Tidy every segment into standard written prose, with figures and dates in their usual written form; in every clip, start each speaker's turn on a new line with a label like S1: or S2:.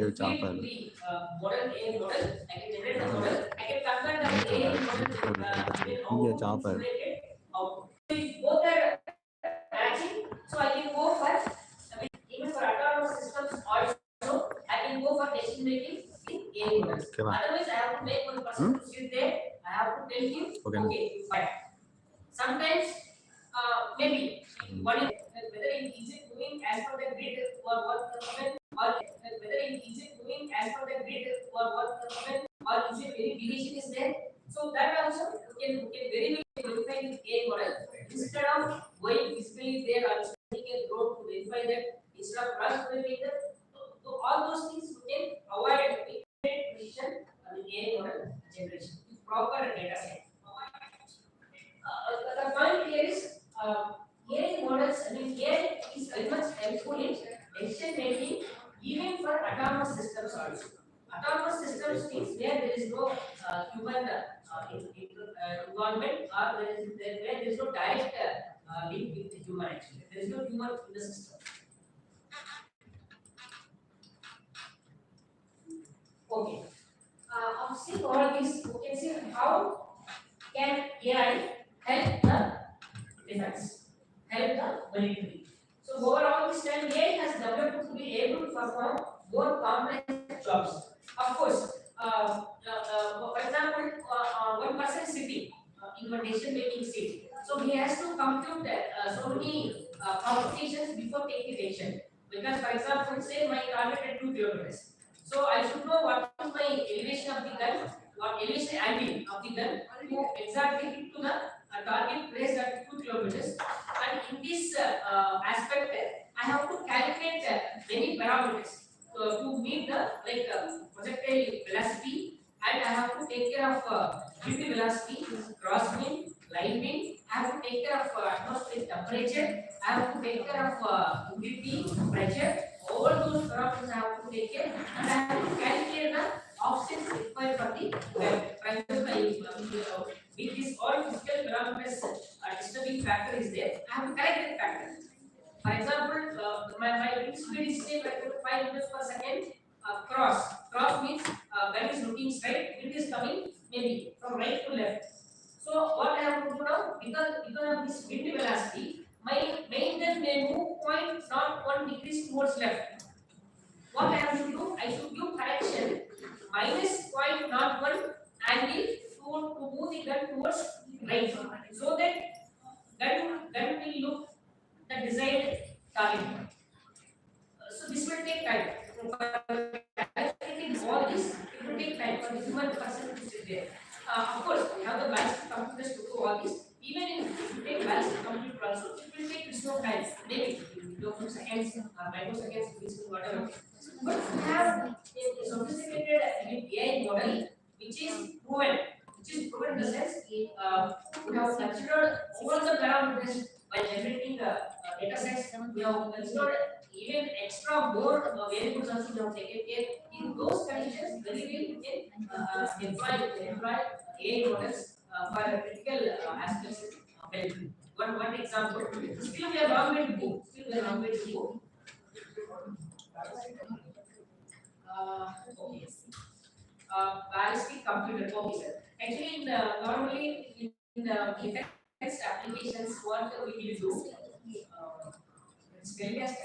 S1: model A model, I can generate the model, I can convert the A model generated output. So if both are matching, so I can go for, even for autonomous systems also, I can go for decision making in A models. Otherwise, I have to make one person to sit there, I have to tell him, okay, fine. Sometimes, maybe one is whether it is it doing as per the grid or what the government, or whether it is it doing as per the grid or what the government, or is it very deviation is there. So that also you can very well verify with A model instead of going physically there or taking a road to verify that instead of cross verifying that. So all those things we can avoid precision on the A model generation with proper data set. The point here is AI models, I mean AI is very much helpful in decision making even for autonomous systems also. Autonomous systems means where there is no human involvement or where there is no direct link with the human actually. There is no human in the system. Okay. Seeing all this, you can see how can AI help the defense, help the military. So overall, this time AI has developed to be able to perform more complex jobs. Of course, for example, one person is sitting in one decision-making seat, so he has to compute so many computations before taking decision. Because, for example, say my target at 2 kilometers, so I should know what is my elevation of the gun, what elevation angle of the gun to exactly hit to the target placed at 2 kilometers. And in this aspect, I have to calculate many parameters to meet the projectile velocity, and I have to take care of wind velocity, cross wind, line wind. I have to take care of atmospheric temperature. I have to take care of humidity, pressure. All those parameters I have to take care, and I have to calculate the offsets required for the with this all physical parameters disturbing factor is there, I have to correct that factor. For example, my wind speed is say 5 meters per second. Cross means when is looking straight, wind is coming maybe from right to left. So what I have to do now, because of this wind velocity, my main gun may move 0.1 degrees towards left. What I have to do, I should do correction minus 0.01 angle to move the gun towards right, so that gun will look the desired target. So this will take time. Calculating all this, it will take time for the human person to sit there. Of course, we have the ballistic computers to do all this. Even if you take ballistic computer also, it will take its own time. Maybe few seconds, microseconds, whatever. But we have a sophisticated AI model which is proven. In the sense we have considered all the parameters by generating data sets. We have considered even extra more variables also we have taken care. In those conditions, very well we can employ AI models for critical aspects of health. One example. Still we are long way to go. Okay. Ballistic computer. Okay, sir. Actually, normally in defense applications, what we will do, it's very fast.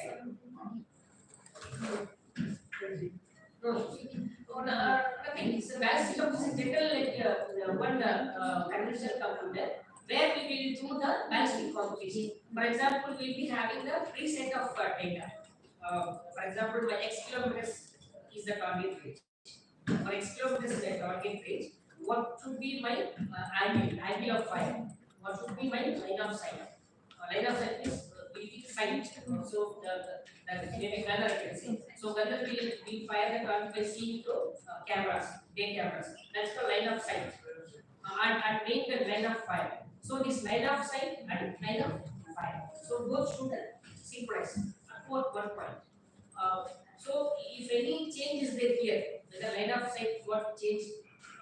S1: No, nothing. It's a ballistic computer is little like one conventional computer where we will do the ballistic computation. For example, we will be having the preset of data. For example, my X kilometers is the target range. For X kilometers is the target range. What should be my angle of fire? What should be my line of sight? Line of sight is will be sight. So the gunner can say. So gunner will fire the target by seeing to cameras, day cameras. That's the line of sight. And make the line of fire. So this line of sight and line of fire. So both should sequence at one point. So if any change is there here, the line of sight what change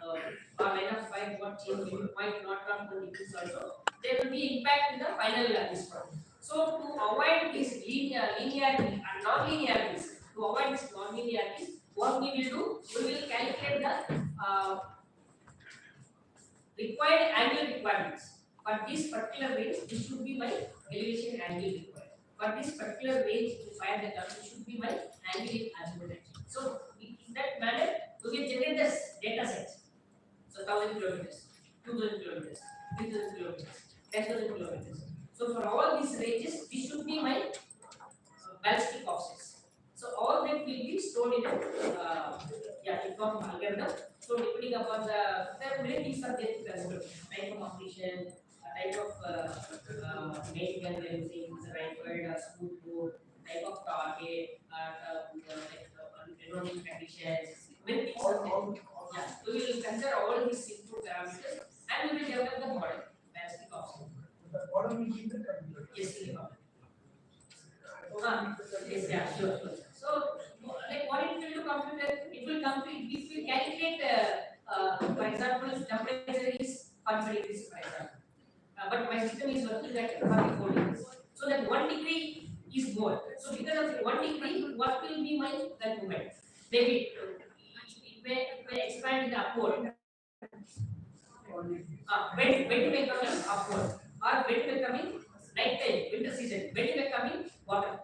S1: or line of sight what change you might not come to this also, there will be impact in the final response. So to avoid this linearity and non-linearities, To avoid this non-linearity, what we will do, we will calculate the required angle requirements. For this particular range, this should be my elevation angle required. For this particular range to fire the gun, it should be my angle azimuth. So in that manner, we will generate this data set. So 1000 kilometers, 2000 kilometers, 3000 kilometers, 10,000 kilometers. So for all these ranges, this should be my ballistic offsets. So all that will be stored in a inform algorithm. So depending upon there are many things are there to consider. Type of completion, type of main gun we are using, is a rifle or smooth bore, type of target, environmental conditions, many things are there. Yeah, we will consider all these input parameters and we will develop the model, ballistic offset.
S2: The model will be the computer.
S1: Yes, in the model. Yes, yeah, sure. So, like what it will do computer, it will calculate, for example, temperature is 40 degrees, for example. But my system is working at 44 degrees. So that 1 degree is more. So because of 1 degree, what will be my that movement? Maybe it may expand in the upward. When may coming upward, or when may coming night time, winter season, when may coming water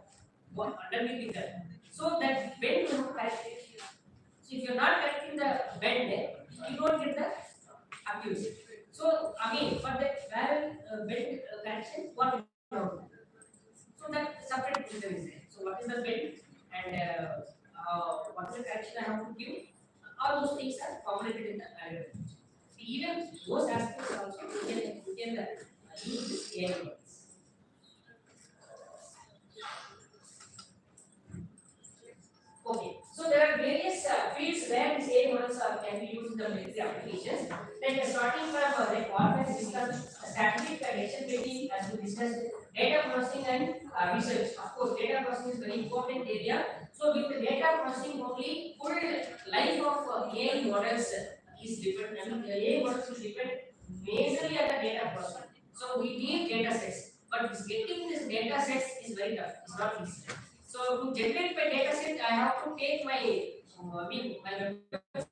S1: underneath that. So that bend you correct. So if you are not correcting the bend there, you don't get the accuracy. So again, for the barrel bend correction, what we do? So that separate filter is there. So what is the bend and what is the correction I have to give? All those things are formulated in the algorithm. Even those aspects also we can use this AI models. Okay, so there are various fields where these AI models can be used in the military applications. Like starting from like what has discussed strategic nation building, as we discussed, data processing and research. Of course, data processing is very important area. So with the data processing only, full life of AI models is different. I mean, the AI models will depend majorly on the data processing. So we need data sets, but getting this data sets is very tough. It's not easy. So to generate my data set, I have to take my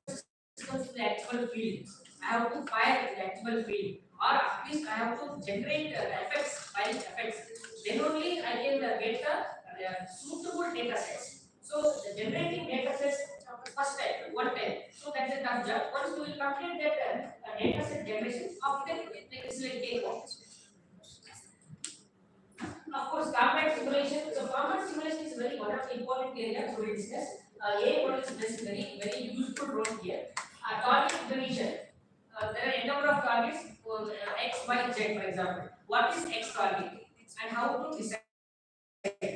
S1: systems to the actual field. I have to fire the actual field, or at least I have to generate effects, file effects. Then only I can get the suitable data sets. So the generating data sets first time, one time. So that's a tough job. Once we will complete that data set generation, after it's like take off. Of course, combat simulation. So combat simulation is very one of the important areas to discuss. AI model is very useful role here. Target prediction. There are a number of targets, X, Y, Z, for example. What is X target and how to decide?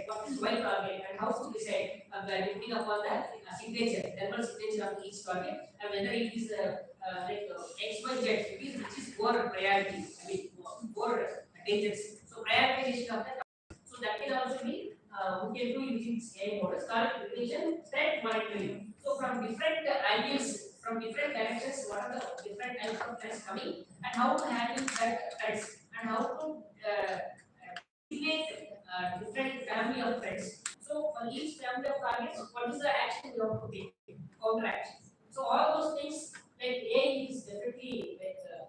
S1: What is Y target and how to decide? Depending upon the signature, thermal signature of each target, and whether it is X, Y, Z, which is more priority, I mean more dangerous. So prioritization of the. So that can also be we can do using AI models, target prediction, threat monitoring. So from different angles, from different directions, what are the different types of threats coming, and how to handle that threats, and how to create different family of threats. So for each family of targets, what is the action you have to take, counter action. So all those things, like AI is definitely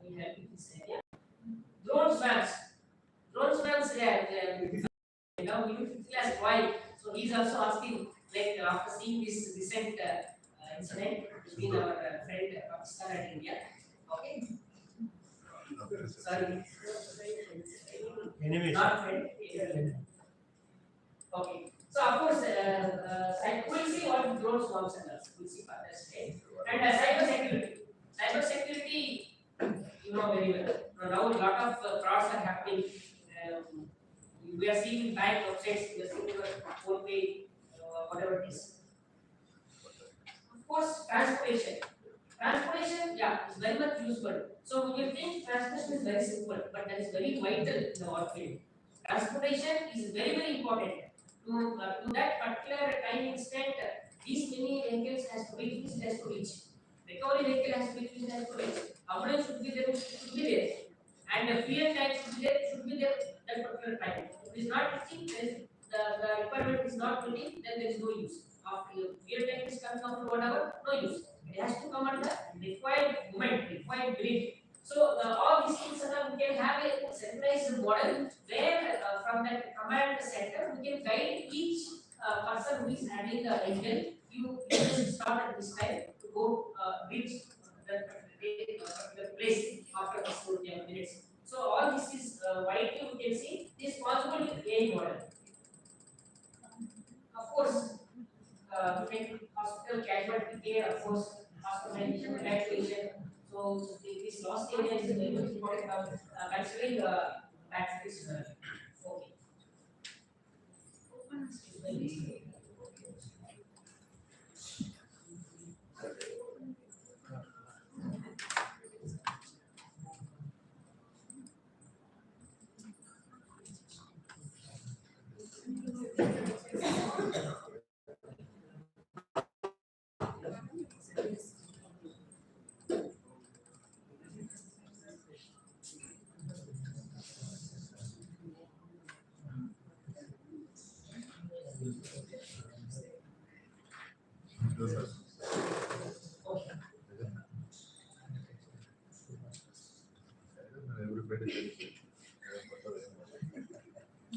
S1: will help in this area. Drone swarms. Drone swarms, now we will class why. So he's also asking, like after seeing this recent incident between our friend Pakistan and India. Okay. Sorry.
S2: Anyway.
S1: Not friend. Okay. So of course, we'll see what drone swarms and us. We'll see further stage. And cyber security. Cyber security, you know very well. Now a lot of frauds are happening. We are seeing in bank websites, we are seeing your phone pay, whatever it is. Of course, transportation. Transportation, yeah, is very much useful. So we will think transportation is very simple, but that is very vital in the work field. Transportation is very important. To that particular time instant, these many vehicles has to reach, this has to reach. Recovery vehicle has to reach, this has to reach. Ambulance should be there, and the fuel tank should be there that particular time. If it is not reaching, then the requirement is not meeting, then there is no use. after real time is coming after 1 hour, no use. It has to come at the required moment, required minute. So all these things we can have a centralized model where from that command center we can guide each person who is handling the vehicle. You just start at this time to go reach the place after this 10 minutes. So all this is widely we can see is possible with AI model. Of course, to make hospital casualty care, of course, hospitalization, evacuation. So this lost area is very much important of considering batteries. Okay.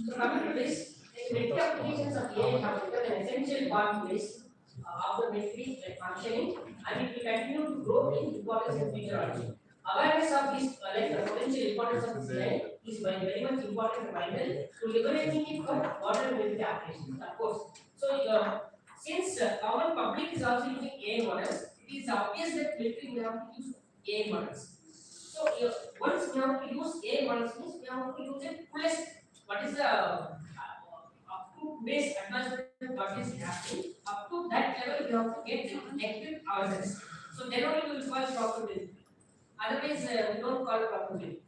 S1: So coming to this, the many applications of AI have become an essential part of this of the military functioning, and it will continue to grow in importance in future also. Awareness of this, like the potential importance of this AI is very much important and vital to liberating it from modern military applications, of course. So since common public is also using AI models, it is obvious that military will have to use AI models. So once we have to use AI models, means we have to use it fullest. What is the up to today's advancement what is happening, up to that level we have to get to equip ourselves. So then only we will call proper military. Otherwise, we don't call proper military.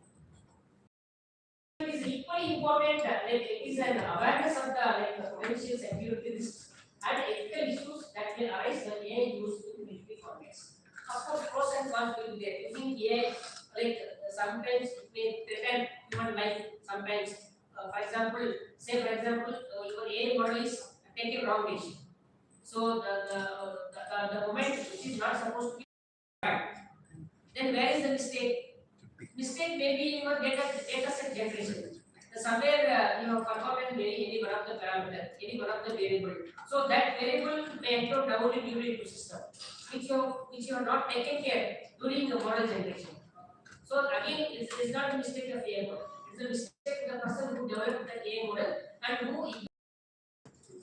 S1: It is equally important that it is an awareness of the potential security risks and ethical issues that may arise when AI is used in military context. Of course, pros and cons will be there. Using AI, sometimes it may threaten human life. Sometimes, for example, your AI model is taking wrong decision. So the moment which is not supposed to be right, then where is the mistake? Mistake may be in your data set generation. Somewhere you have performed any one of the parameter, any one of the variable. So that variable may enter down in your system, which you have not taken care during the model generation. So again, it is not a mistake of AI model. It is a mistake of the person who developed the AI model and who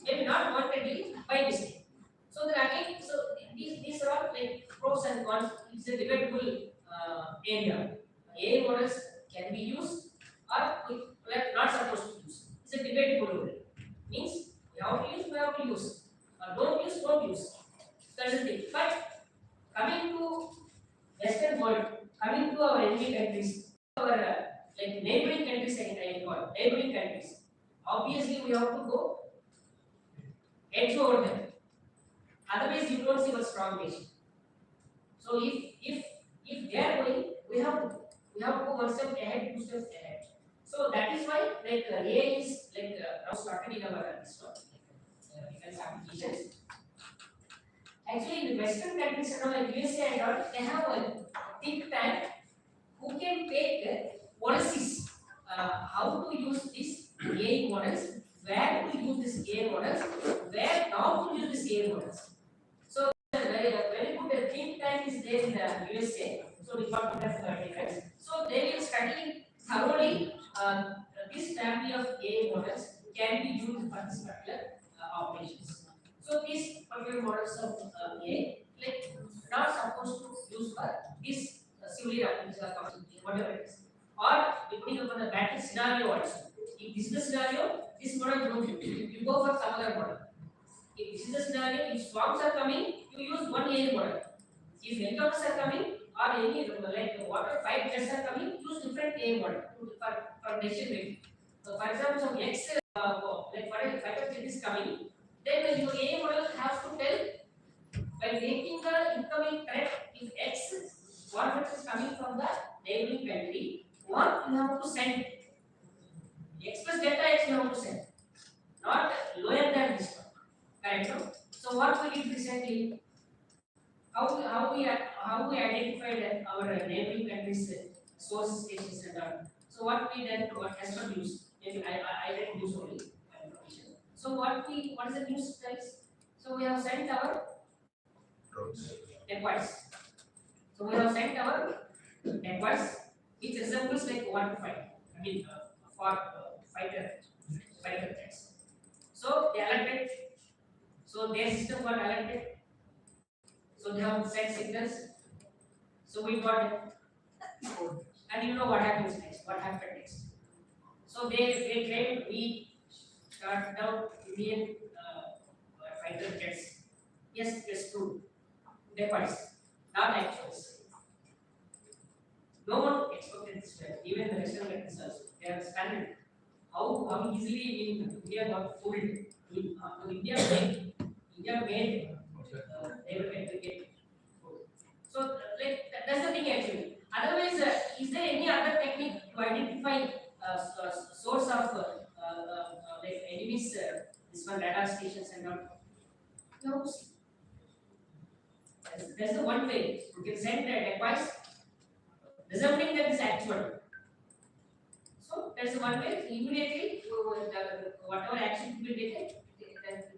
S1: maybe not wantedly by mistake. So then again, so these are all like pros and cons. It's a debatable area. AI models can be used or like not supposed to use. It's a debatable area. Means we have to use, we have to use. Don't use, don't use. That's the thing. But coming to Western world, coming to our enemy countries, our like neighboring countries, I call neighboring countries. Obviously, we have to go edge over them. Otherwise, you don't see a strong nation. So if they are going, we have to go one step ahead, 2 steps ahead. So that is why AI is now started in our this one, defense applications. Actually, in Western countries, like USA and all, they have a think tank who can take policies, how to use these AI models, where to use these AI models, where not to use these AI models. So very good think tank is there in the USA. So Department of Defense. So they will study thoroughly this family of AI models can be used for this particular operations. So these particular models of AI not supposed to use for this civilian application or commercial, whatever it is. Or depending upon the battle scenario also. If this is the scenario, this model don't use. You go for some other model. If this is the scenario, if swarms are coming, you use one AI model. If helicopters are coming or any water fight jets are coming, use different AI model for decision making. So for example, some X fighter jet is coming, then your AI model has to tell by making the incoming threat if X warhead is coming from the neighboring country, what you have to send. Express data X you have to send, not lower than this one. Correct? No? So what we did recently, how we identified our neighboring countries source stations and all. So what we did, what has not used, maybe I didn't use only my information. So what is the news guys? So we have sent our requests. So we have sent our requests. It resembles like 1 to 5. I mean for fighter jets. So they alerted. So their system got alerted. So they have sent signals. So we got it. And you know what happens next? What happened next? So they claimed we shot down Indian fighter jets. Yes, it's true. Reports, not actuals. No one expected this trend. Even the national countries also. They are standard. How easily India got fooled. India made they were going to get fooled. So that's the thing actually. Otherwise, is there any other technique to identify source of like enemies? This one radar stations and all. No. That's the one way. You can send a device resembling that is actual. So that's the one way. Immediately, whatever action to be taken,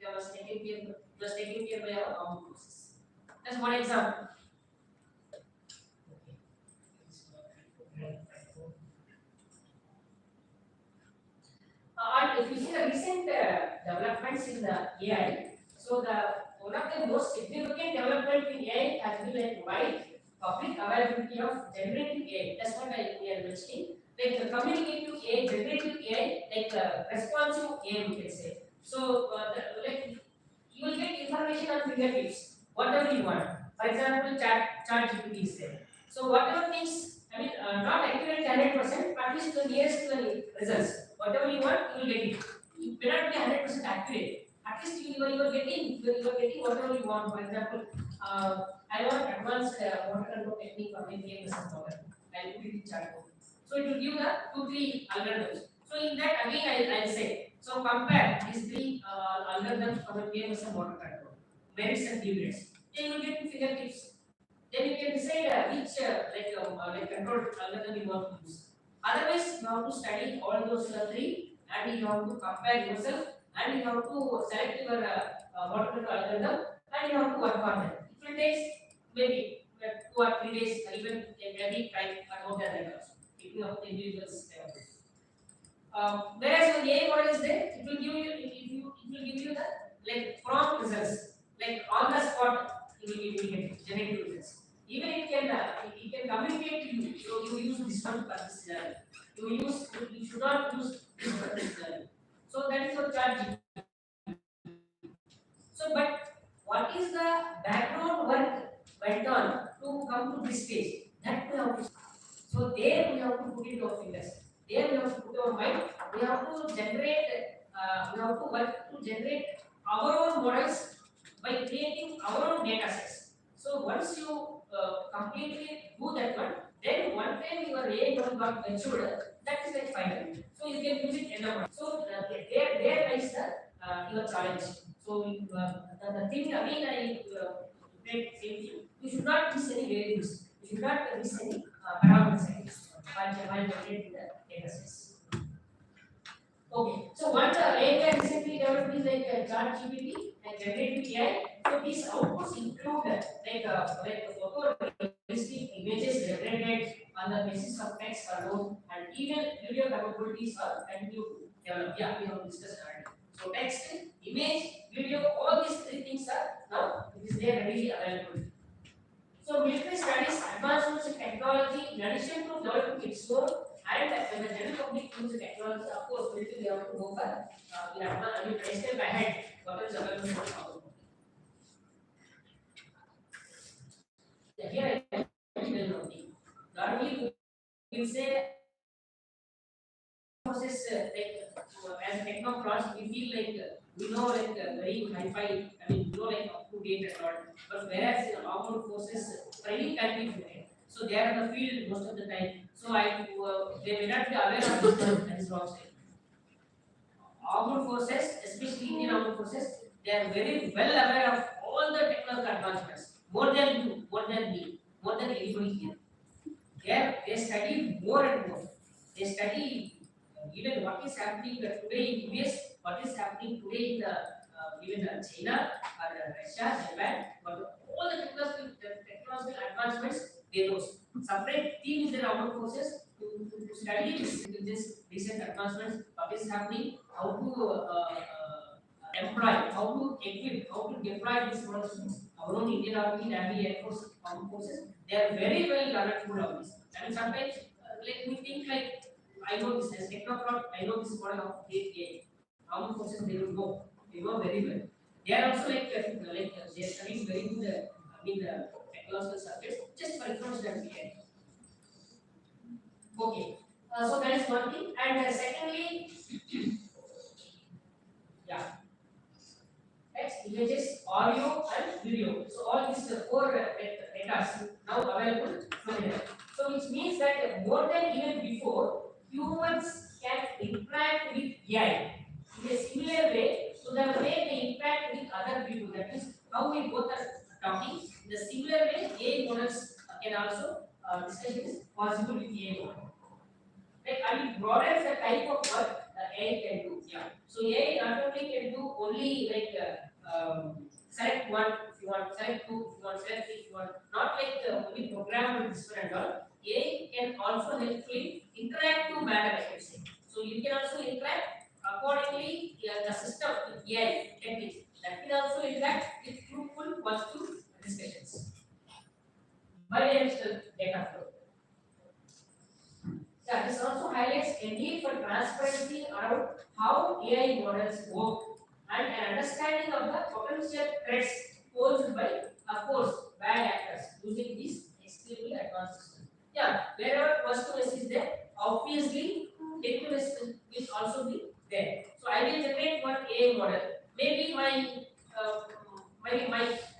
S1: that was taken care by our armed forces. That's one example. And if you see the recent developments in the AI, so the one of the most significant development in AI has been like wide public availability of generative AI. That's what we are mentioning. Like the communicative AI, generative AI, like responsive AI, we can say. So like you will get information on fingertips, whatever you want. For example, chat GPT is there. So whatever things, I mean, not accurate 100%, at least the nearest to the results. Whatever you want, you will get it. It may not be 100% accurate. At least you are getting whatever you want. For example, I want advanced water control technique or maybe a water. I'll put it in chat box. So it will give the 2 3 algorithms. So in that again I'll say. So compare these 3 algorithms for the PMS and water control, merits and demerits. Then you will get to fingertips. Then you can decide which like control algorithm you want to use. Otherwise, you have to study all those 3 and you have to compare yourself and you have to select your water control algorithm and you have to work on them. It will take maybe 2 or 3 days or even maybe time about that also, picking up the individual's level. Whereas when AI model is there, it will give you the like prompt results, like on the spot it will generate results. Even it can communicate to you. So you use this one for this you should not use this for this So that is your charge. So but what is the background work went on to come to this stage? That we have to. So there we have to put it our fingers. There we have to put our mind. We have to we have to work to generate our own models by creating our own data sets. So once you completely do that one, then one time your AI model got matured, that is like final. So you can use it in the model. So there lies the your challenge. So the thing again I same thing. You should not miss any variables. You should not miss any parameters while generating the data sets. Okay, so what AI recently developed is like chat GPT and generative AI. So these outputs include like photo realistic images generated on the basis of text alone, and even video capabilities are continue to develop. Yeah, we have discussed already. So text, image, video, all these 3 things are now it is there readily available. So military studies advancements in technology in addition to developing its own and when the general public use the technology, of course, military they have to go for a step ahead. What is available for here I will know. Normally we will say process as technocrats we feel like we know like very high-fi, I mean we know like up to date and all. But whereas armed forces training can be different. So they are in the field most of the time. So they may not be aware of this one, that is wrong. Armed forces, especially Indian armed forces, they are very well aware of all the technological advancements, more than you, more than me, more than anybody here. They study more and more. They study even what is happening today in US, what is happening today in even China or Russia, Japan, but all the technological advancements they know. Separate team is there armed forces to study this recent advancements, what is happening, how to employ, how to equip, how to deploy these products. Our own Indian Army, Navy, Air Force, armed forces, they are very well knowledgeable of this. And sometimes, like we think like I know this as technocrat, I know this model of AI. Armed forces they don't know. They know very well. They are also they are studying very good. Technological subjects just for information and AI. Okay. So that is one thing. And secondly, yeah, text, images, audio, and video. So all these four data now available from here. So which means that more than even before, humans can interact with AI in a similar way to the way they interact with other people. That is how we both are talking. In the similar way, AI models can also discussion is possible with AI model. Like I will broaden the type of work AI can do. Yeah. So AI not only can do only like select one if you want, select two if you want, select three if you want. Not like only program with this and all. AI can also help in interactive manner, I can say. So you can also interact accordingly. The system with AI techniques that can also interact with fruitful positive discussions. Bidirectional data flow. Yeah, this also highlights a need for transparency around how AI models work and an understanding of the potential threats posed by, of course, bad actors using these extremely advanced systems. Yeah, wherever customer is there, obviously technology will also be there. So I will generate one AI model. Maybe my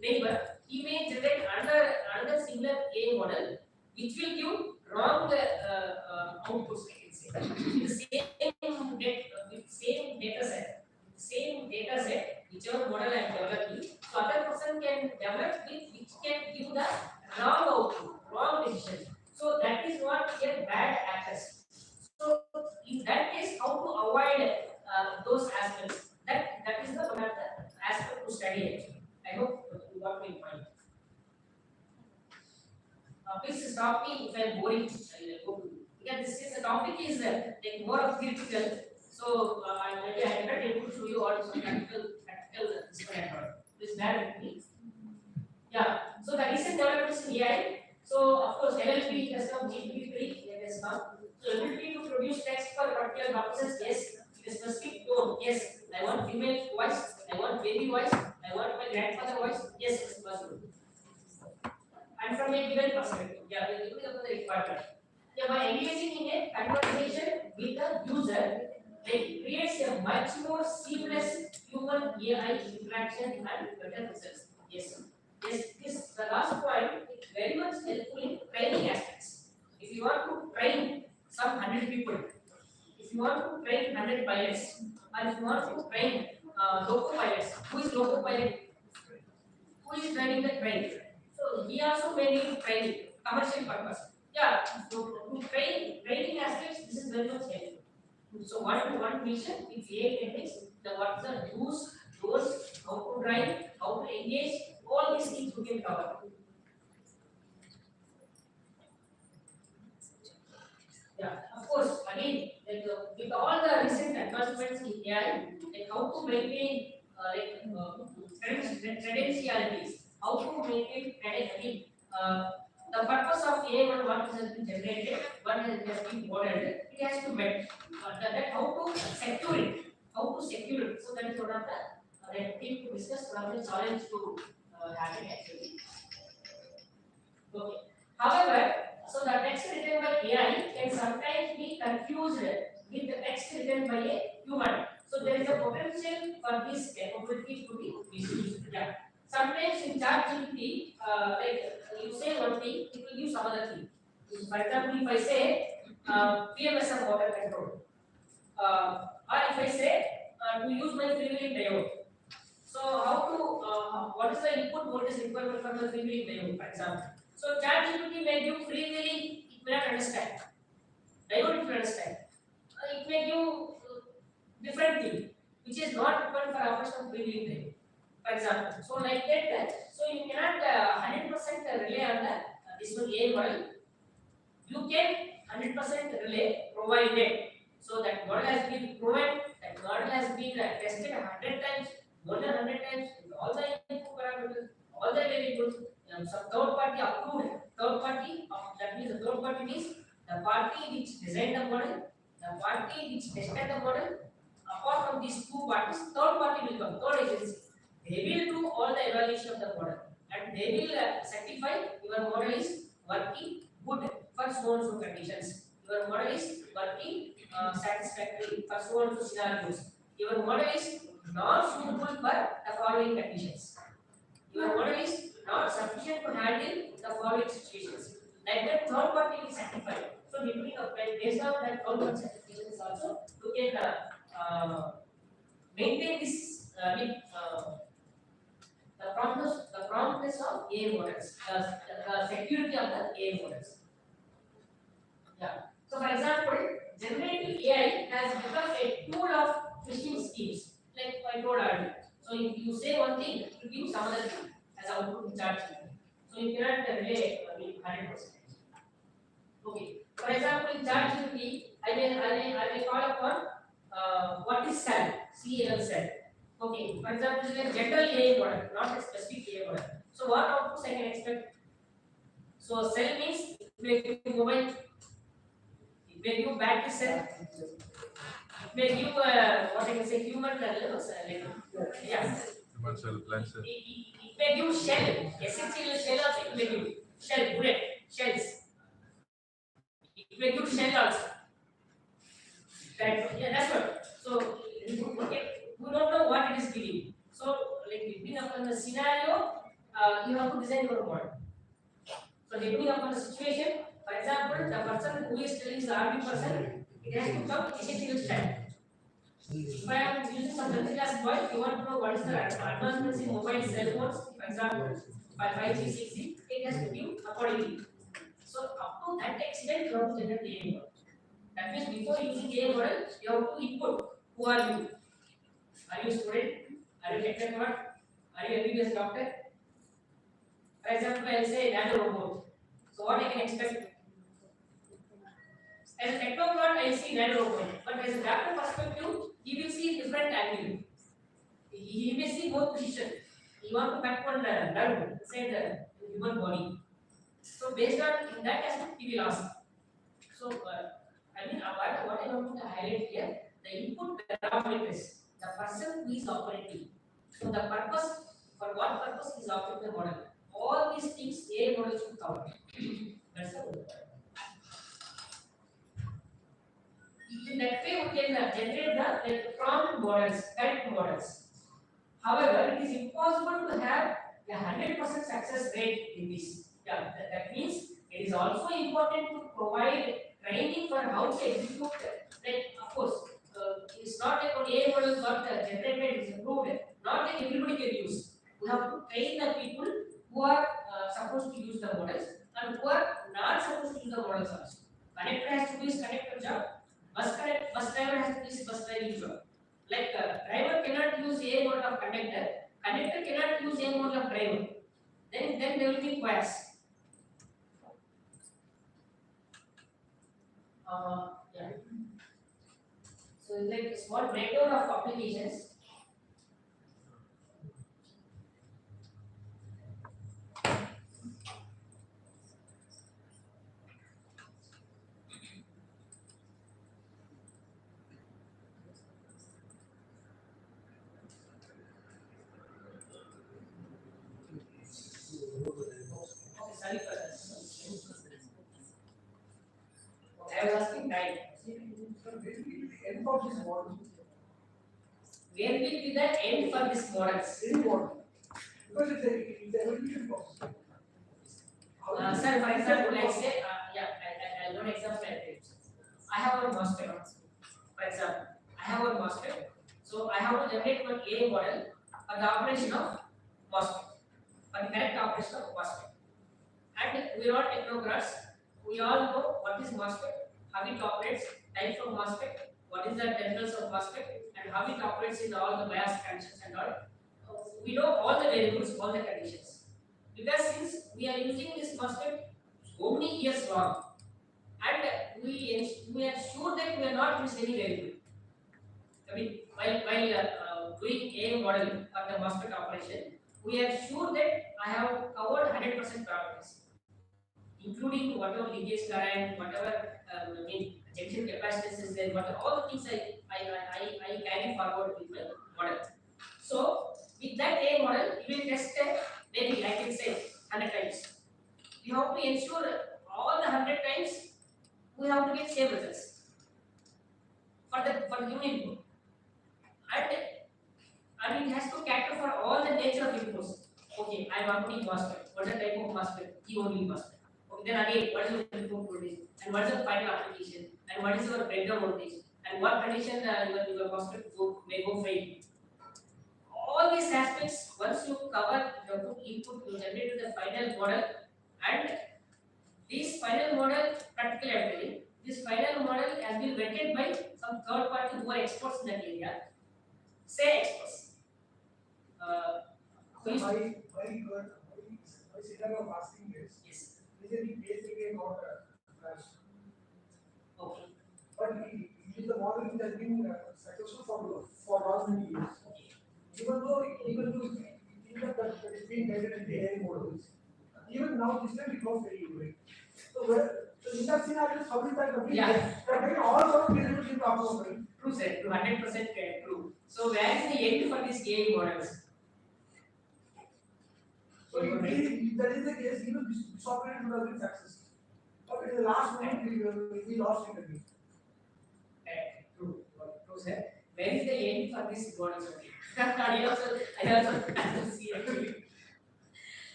S1: neighbor he may generate another similar AI model which will give wrong outputs, I can say. With the same data set, whichever model I am developing, so other person can develop with which can give the wrong output, wrong decision. So that is what here bad actors. So in that case, how to avoid those aspects? That is the one of the aspect to study actually. I hope you got my point. Please stop me if I am boring. Because this is the topic is like more of critical. So maybe I am not able to show you what is practical disconnect. Please bear with me. Yeah. So the recent developments in AI. So of course LLP has come, GPT-3 it has come. So ability to produce text for particular purposes, yes. With a specific tone, yes. I want female voice. I want baby voice. I want my grandfather voice. Yes, it's possible. And from a given perspective. Yeah, we will look at the requirement. Yeah, by engaging in a conversation with the user, it creates a much more seamless human AI interaction and better results. Yes. Yes, this the last point is very much helpful in training aspects. If you want to train some 100 people, if you want to train 100 pilots, or if you want to train loco pilots, who is loco pilot? Who is driving the train? So he also may need training, commercial purpose. Yeah, so to training aspects, this is very much helpful. So one mission with AI techniques, the what is the use, roles, how to drive, how to engage, all these things we can cover. Yeah, of course, again, like, with all the recent advancements in AI, like how to maintain credentialities, how to maintain again, the purpose of AI one what has been generated, one has been modeled, it has to met. That how to secure it, how to secure it. So that is one of the thing to discuss, one of the challenge to have it actually. Okay. However, so the text written by AI can sometimes be confused with the text written by a human. So there is a potential for this capability to be misused. Yeah. Sometimes in ChatGPT, you say one thing, it will give some other thing. For example, if I say PMS of water control, or if I say to use my freewheeling diode, So how to what is the input voltage requirement for the freewheeling diode, for example? So ChatGPT may give freewheeling, it may not understand. Diode it will understand. It may give different thing, which is not required for operation of freewheeling diode. For example, so like that, so you cannot 100% rely on the this one A model. You can 100% rely provided. So that model has been proven, that model has been tested 100 times, more than 100 times, with all the input parameters, all the variables, some third party approved. Third party, that means the third party means the party which designed the model, the party which tested the model. Apart from these two parties, third party will come, third agency. They will do all the evaluation of the model and they will certify your model is working good for so and so conditions. Your model is working satisfactory for so and so scenarios. Your model is not suitable for the following conditions. Your model is not sufficient to handle the following situations. Like that, third party will certify. So, depending on based on that third party certifications also, you can maintain this the promptness of A models, the security of the A models. Yeah. So, for example, generative AI has become a tool of phishing schemes, like I told earlier. So, if you say one thing, it will give some other thing as output in ChatGPT. So, you cannot relay 100%. Okay. For example, in ChatGPT, I may call upon what is cell, CL cell. Okay. For example, this is a general AI model, not a specific AI model. So, what outputs I can expect? So, cell means mobile. It may give battery cell. It may give what I can say human levels. Yeah.
S3: Human cell, plant cell.
S1: It may give shell. Essential shell also it may give shell, bullet, shells. It may give shell also. That, yeah, that's what. So okay, we don't know what it is giving. So like depending upon the scenario, you have to design your model. So depending upon the situation, for example, the person who is telling the RB person, it has to come essential shell. If I am using some country class point, you want to know what is the advancements in mobile cell phones, for example, by 5G, 6G, it has to give accordingly. So up to that extent, you have to generate the A model. That means before using A model, you have to input who are you? Are you a student? Are you a technocrat? Are you a MBBS doctor? For example, I will say nano robot. So what I can expect? As a technocrat, I see nano robot, but as a doctor perspective, he will see different angle. He may see both position. He want to cut one nerve inside the human body. So based on in that aspect, he will ask. So I mean, what I want to highlight here, the input parameters, the person who is operating. So the purpose, for what purpose is operating the model? All these things A model should cover. That's the in that way, we can generate the prompt models, correct models. However, it is impossible to have a 100% success rate in this. Yeah, that means it is also important to provide training for how to execute. Like, of course, it's not like only A model got generated, is approved. Not like everybody can use. We have to train the people who are supposed to use the models and who are not supposed to use the models also. Connector has to do his connector job. Bus driver has to do his bus driving job. Like driver cannot use A mode of conductor, conductor cannot use A mode of driver. Then they will be biased. Yeah. So it's like a small breakdown of applications. Okay, sorry for that. Okay, I was asking time.
S2: End of this model.
S1: Where will be the end for this models?
S2: Any model. Because it's a evolution process.
S1: Sir, for example, I say, I'll not example like this. I have a MOSFET. For example, I have a MOSFET. So I have to generate one A model for the operation of MOSFET, for the correct operation of MOSFET. And we are all technocrats. We all know what is MOSFET, how it operates, types of MOSFET, what is the terminals of MOSFET, and how it operates in all the bias conditions and all. We know all the variables, all the conditions. Because since we are using this MOSFET so many years long, and we are sure that we are not missing any variable. I mean, while doing a model for the MOSFET operation, we are sure that I have covered 100% parameters, including whatever linkage current, whatever I mean junction capacitance is there, whatever all the things I carry forward with my model. So with that A model, you will test maybe I can say 100 times. You have to ensure all the 100 times we have to get same results for the given input. And it has to cater for all the nature of inputs. Okay, I am outputting MOSFET. What is the type of MOSFET? E only MOSFET. Okay, then again, what is the input voltage? And what is the final application? And what is your breakdown voltage? And what condition your MOSFET may go fail? All these aspects, once you cover the input, you generate the final model, and this final model, practically I am telling, this final model has been vetted by some third party who are experts in that area. Say experts.
S2: So why Siddharth was asking this?
S1: Yes.
S2: Recently, basically got crashed.
S1: Okay.
S2: But it is the model which has been successful for last many years. Even though that is being guided in the AI models, even now this time it was very good. So in that scenario, how is that complete?
S1: Yeah.
S2: That all sort of variables in the model.
S1: True, sir. 100% true. So where is the end for these AI models?
S2: So if that is the case, even this operator would have been successful. But in the last moment, we lost it again.
S1: True, sir. Where is the end for this models? I also see actually.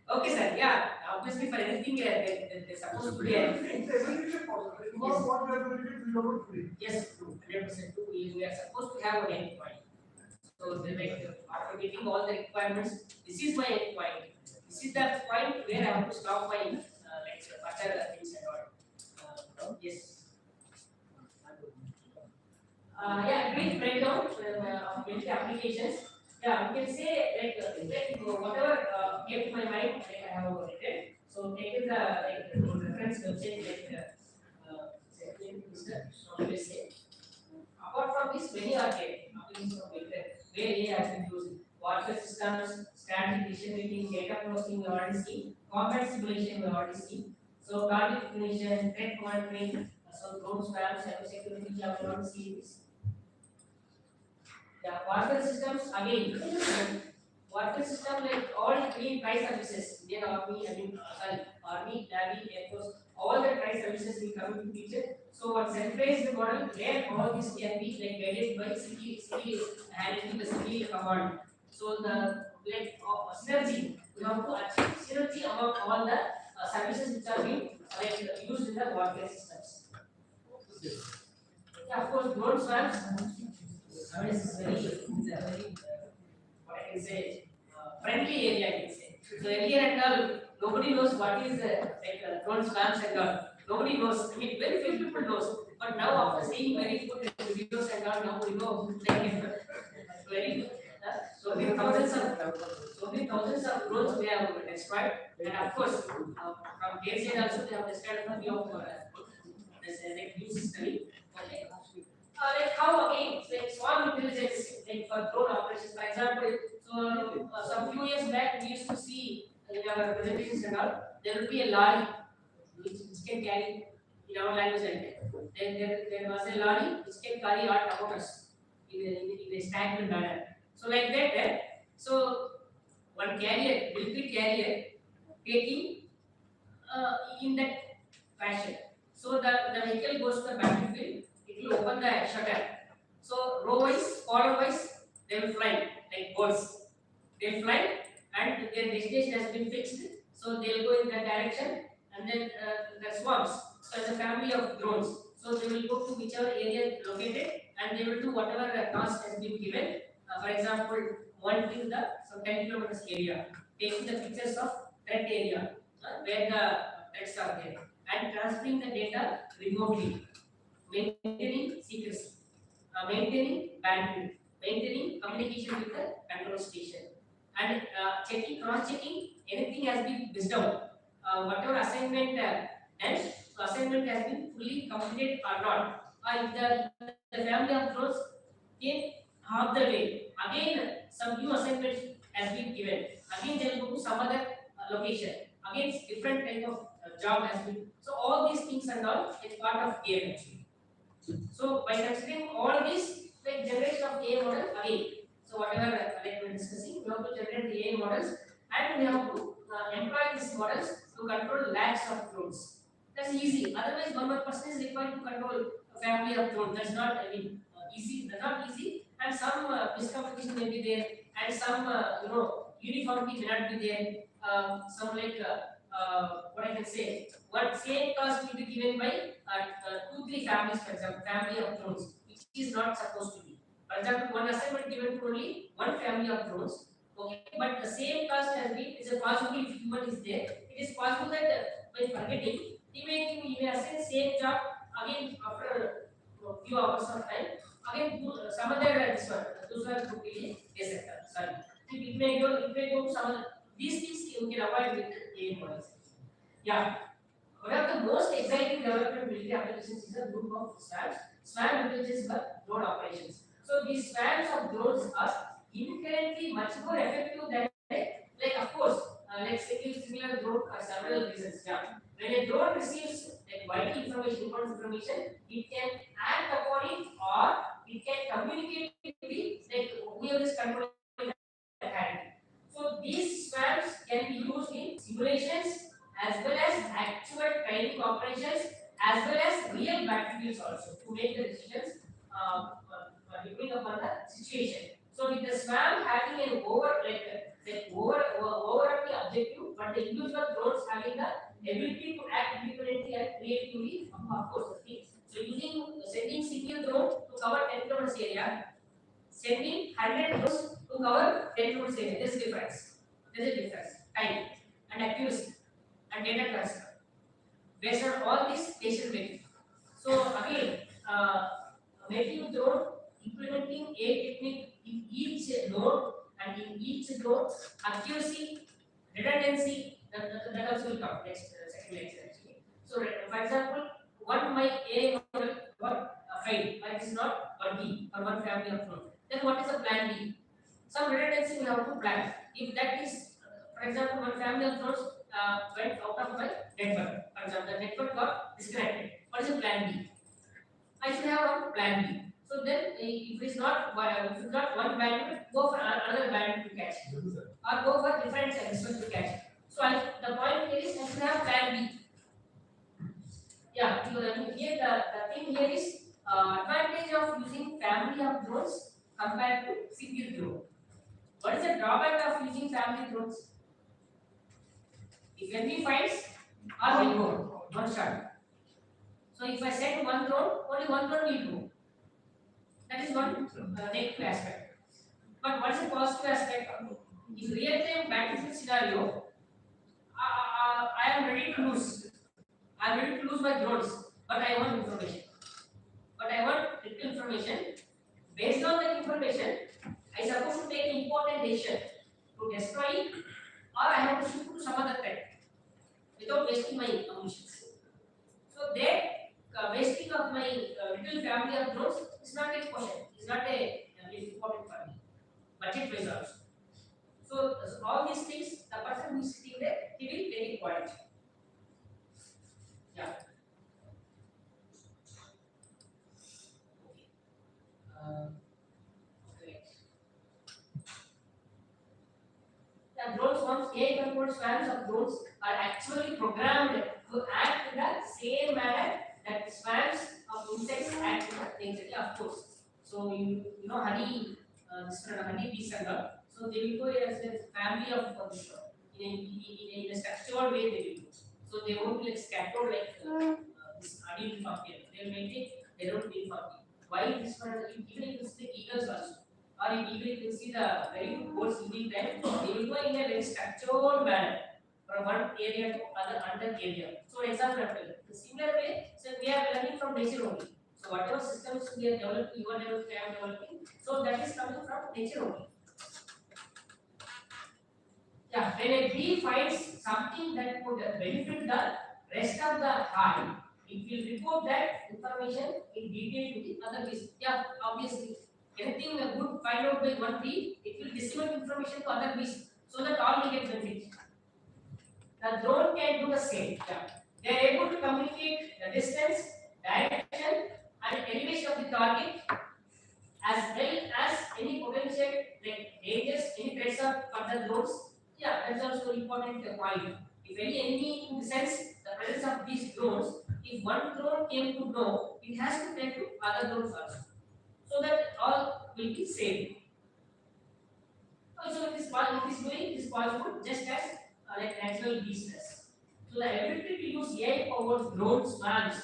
S1: Okay, sir. Yeah, obviously for anything there's supposed to be a
S2: It's evolution possible. Because what we are going to do, we don't know today.
S1: yes, true, 100% true. We are supposed to have an endpoint. So after getting all the requirements, this is my endpoint. This is the point where I have to stop my further things and all. Yes. Yeah, brief breakdown of many applications. Yeah, we can say whatever came to my mind, I have written. So take the reference website say. Apart from this, many are there. Applications of where AI has been used. Water systems, strategic decision making, data processing we already seen, combat simulation we already seen. So target recognition, threat monitoring, so drone spam, cybersecurity, we have already seen this. Yeah, water systems again. Water system like all three tri services, Indian Army, Army, Navy, Air Force, all the tri services will come into picture. So what centralized model where all this can be like guided by civil handling the civil command. So the synergy, we have to achieve synergy among all the services which are being used in the warfare systems. Yeah, of course, drone swarms. I mean, it's very what I can say, friendly area, I can say. So earlier and all, nobody knows what is drone swarms and all. Nobody knows. I mean, very few people knows. But now after seeing very good videos and all, now we know very good. So many thousands of drones we have destroyed, and of course, from their side also they have destroyed a few of this new system. Okay. Like how again, like swarm intelligence, like for drone operations, for example. So some few years back, we used to see in our presentations and all, there will be a lorry which can carry in our language like that. There was a lorry which can carry our tomatoes in a stagnant manner. So like that, so one carrier, military carrier, taking in that fashion. So the vehicle goes to the battlefield, it will open the shutter. So row wise, order wise, they will fly like birds. They will fly and their destination has been fixed. So they will go in that direction, and then the swarms. So as a family of drones. So they will go to whichever area located, and they will do whatever task has been given. For example, monitoring the some 10 kilometers area, taking the pictures of threat area where the threats are there, and transferring the data remotely, maintaining secrecy, maintaining bandwidth, maintaining communication with the control station, and checking, cross-checking anything has been missed out. Whatever assignment done, so assignment has been fully completed or not. Or if the family of throws came half the way, again some new assignment has been given. Again they will go to some other location. Again different type of job has been. So all these things and all is part of game actually. So by considering all this, like generation of AI model again. So whatever like we're discussing, we have to generate the AI models and we have to employ these models to control lakhs of drones. That's easy. Otherwise, one more person is required to control a family of drones. That's not easy. That's not easy. And some miscommunication may be there, and some uniformity may not be there. Some like what I can say, what same task will be given by 2 3 families, for example, family of drones, which is not supposed to be. For example, one assignment given to only one family of drones. Okay, but the same task has been. It's a possible if human is there. It is possible that by forgetting, he may assign same job again after a few hours of time. Again, do some other this one. Those are completely sector. Sorry. It may go to some other. These things you can avoid with the AI models. Yeah. One of the most exciting development military applications is a group of swams. Swam intelligence for drone operations. So these swams of drones are inherently much more effective than like of course like similar drone for several reasons. Yeah. When a drone receives like vital information, important information, it can act upon it or it can communicate with the like whoever is controlling the hand. So these swams can be used in simulations as well as actual training operations as well as real battlefields also to make the decisions depending upon the situation. So with the SWAM having an overarching objective, but the individual drones having the ability to act independently and creatively, of course, the things. So sending single drone to cover 10 kilometers area, sending 100 drones to cover 10 kilometers area. There's a difference. There's a difference. Time and accuracy and data transfer based on all these patient making. So again, making drone, implementing a technique in each node and in each node, accuracy, redundancy, that also will come next second lecture actually. So for example, one my A model failed, but is not one B or one family of drone. Then what is the plan B? Some redundancy we have to plan. If that is, for example, one family of drones went out of my network. For example, the network got disconnected. What is the plan B? I should have a plan B. So then, if it's not one bandwidth, go for another bandwidth to catch, or go for different distance to catch. So the point here is I should have plan B. Yeah, because here the thing here is advantage of using family of drones compared to single drone. What is the drawback of using family drones? If enemy finds, or will go one shot. So if I send one drone, only one drone will go. That is one negative aspect. But what is the positive aspect? In real-time battlefield scenario, I am ready to lose. I am ready to lose my drones, but I want information. But I want critical information. Based on that information, I supposed to take an important decision to destroy it, or I have to shoot to some other threat without wasting my ammunitions. So that wasting of my little family of drones is not a question. It's not a important for me. Budget wise also. So all these things, the person who is sitting there, he will take it point. Yeah. Okay. The drones, once AI controlled swarms of drones are actually programmed to act in the same manner that swarms of insects act in the nature, of course. So you know honey, this kind of honey bees and all. So they will go as a family of this in a structured way they will go. So they won't be like scattered like this uniform here. They will maintain their own uniformity. Why this one? Even if it's the eagles also. or even you can see the very good codes leading them, they will go in a very structured manner from one area to another area. So example, in similar way, so we are learning from nature only. So whatever systems we are developing, you are developing, I am developing, so that is coming from nature only. Yeah, when a bee finds something that would benefit the rest of the hive, it will report that information in detail to the other bees. Yeah, obviously, anything good find out by one bee, it will disseminate information to other bees so that all will get benefit. The drone can do the same. Yeah. They are able to communicate the distance, direction, and elevation of the target as well as any potential like dangers, any threats of further drones. Yeah, that's also important point. If any enemy could sense the presence of these drones, if one drone came to know, it has to tell to other drones also, so that all will be safe. Also, it is possible just as like natural business. So the ability to use AI-powered drone swarms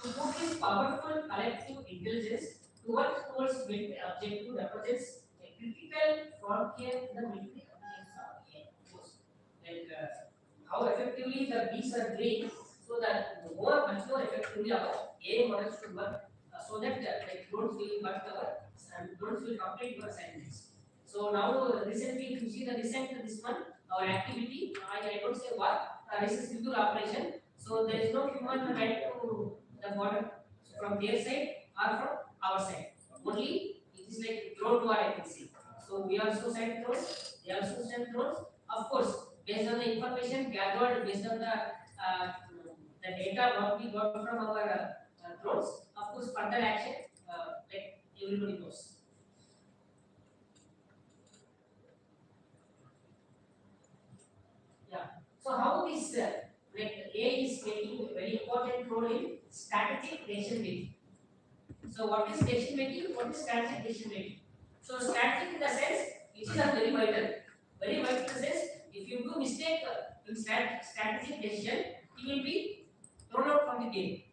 S1: to put this powerful collective intelligence to work towards military objective represents a critical frontier in the military applications of AI. Of course. Like how effectively the bees are doing, so that much more effectively our AI models should work, so that like drones will work our and drones will complete your assignments. So now recently, if you see the recent this one, our activity, I don't say what, this is civil operation. So there is no human right to the border from their side or from our side. Only it is like drone war I can see. So we also send drones, they also send drones. Of course, based on the information gathered, based on the data what we got from our drones, of course further action like everybody knows. Yeah. So how this like AI is taking a very important role in strategic decision making. So what is decision making? What is strategic decision making? So strategic in the sense it is a very vital. Very vital in the sense if you do mistake in strategic decision, you will be thrown out from the game.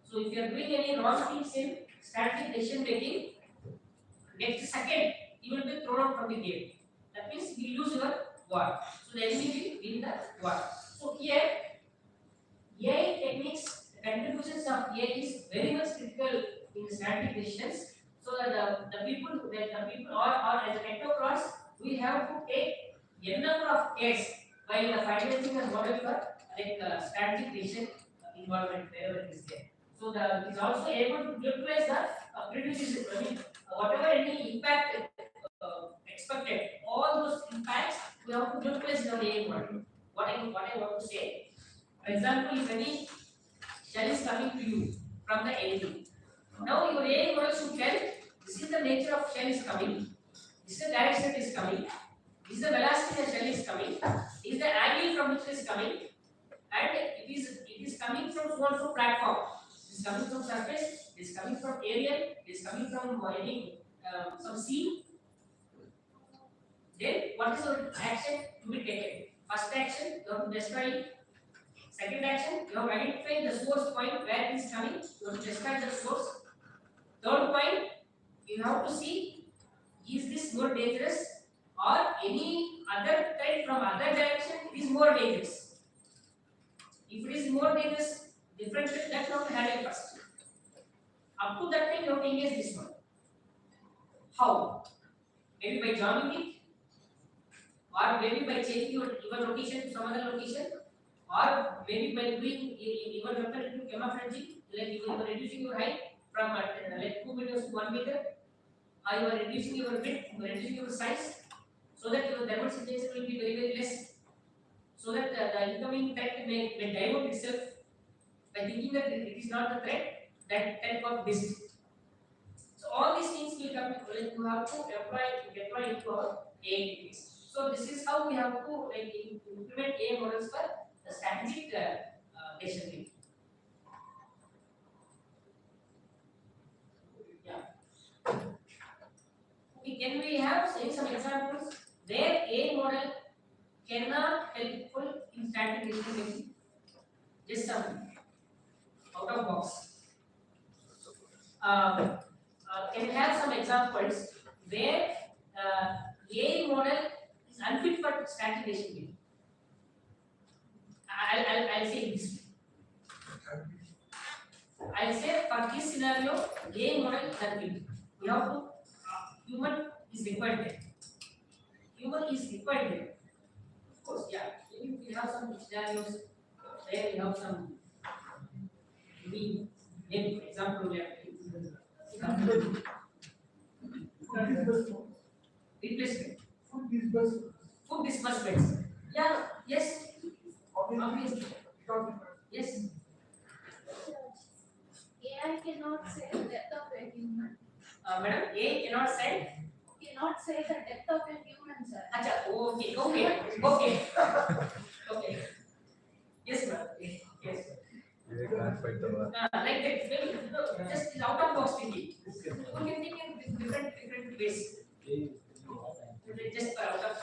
S1: So if you are doing any wrong things in strategic decision making, next second you will be thrown out from the game. That means you lose your war. So the enemy will win the war. So here AI techniques, the contributions of AI is very much critical in strategic decisions. So that the people or as a technocrats, we have to take a number of cares while finalizing the model for like strategic decision involvement wherever it is there. So the is also able to utilize the prejudices. I mean, whatever any impact expected, all those impacts we have to utilize in our AI model. What I want to say, for example, if any shell is coming to you from the enemy, now your AI model should tell this is the nature of shell is coming, this is the direction it is coming, this is the velocity the shell is coming, this is the angle from which it is coming, and it is coming from so and so platform. It is coming from surface, it is coming from aerial, it is coming from any some sea. Then what is your action to be taken? First action, you have to destroy it. Second action, you have identified the source point where it is coming, you have to destroy the source. Third point, you have to see is this more dangerous or any other threat from other direction is more dangerous. If it is more dangerous, different threat that you have to handle first. Up to that time, you have to engage this one. How? Maybe by jamming it, or maybe by changing your location to some other location, or maybe by doing even weapon into camouflaging, like you are reducing your height from like 2 meters to 1 meter, or you are reducing your width, you are reducing your size, so that your thermal signature will be very less, so that the incoming threat may divert itself by thinking that it is not the threat, that threat got missed. So all these things will come like you have to deploy into our AI techniques. So this is how we have to like implement AI models for the strategic decision making. Yeah. Okay, can we have say some examples where AI model cannot helpful in strategic decision making? Just some out of box. Can we have some examples where AI model is unfit for static decision making. I'll say this. I'll say for this scenario, AI model is unfit. We have to human is required there. Human is required there. Of course, yeah. Maybe we have some scenarios where we have some maybe for example we have
S2: That is best for
S1: replacement.
S2: food is best.
S1: Food disbursements. Yeah, yes,
S2: Obviously,
S1: obviously.
S2: because
S1: Yes.
S3: AI cannot say the depth of a human.
S1: Madam, A cannot say.
S3: Cannot say the depth of a human, sir.
S1: Acha, okay. Okay. Yes, ma'am. Yes. Like that, maybe just out of box thinking. You can think in different ways. Just out of.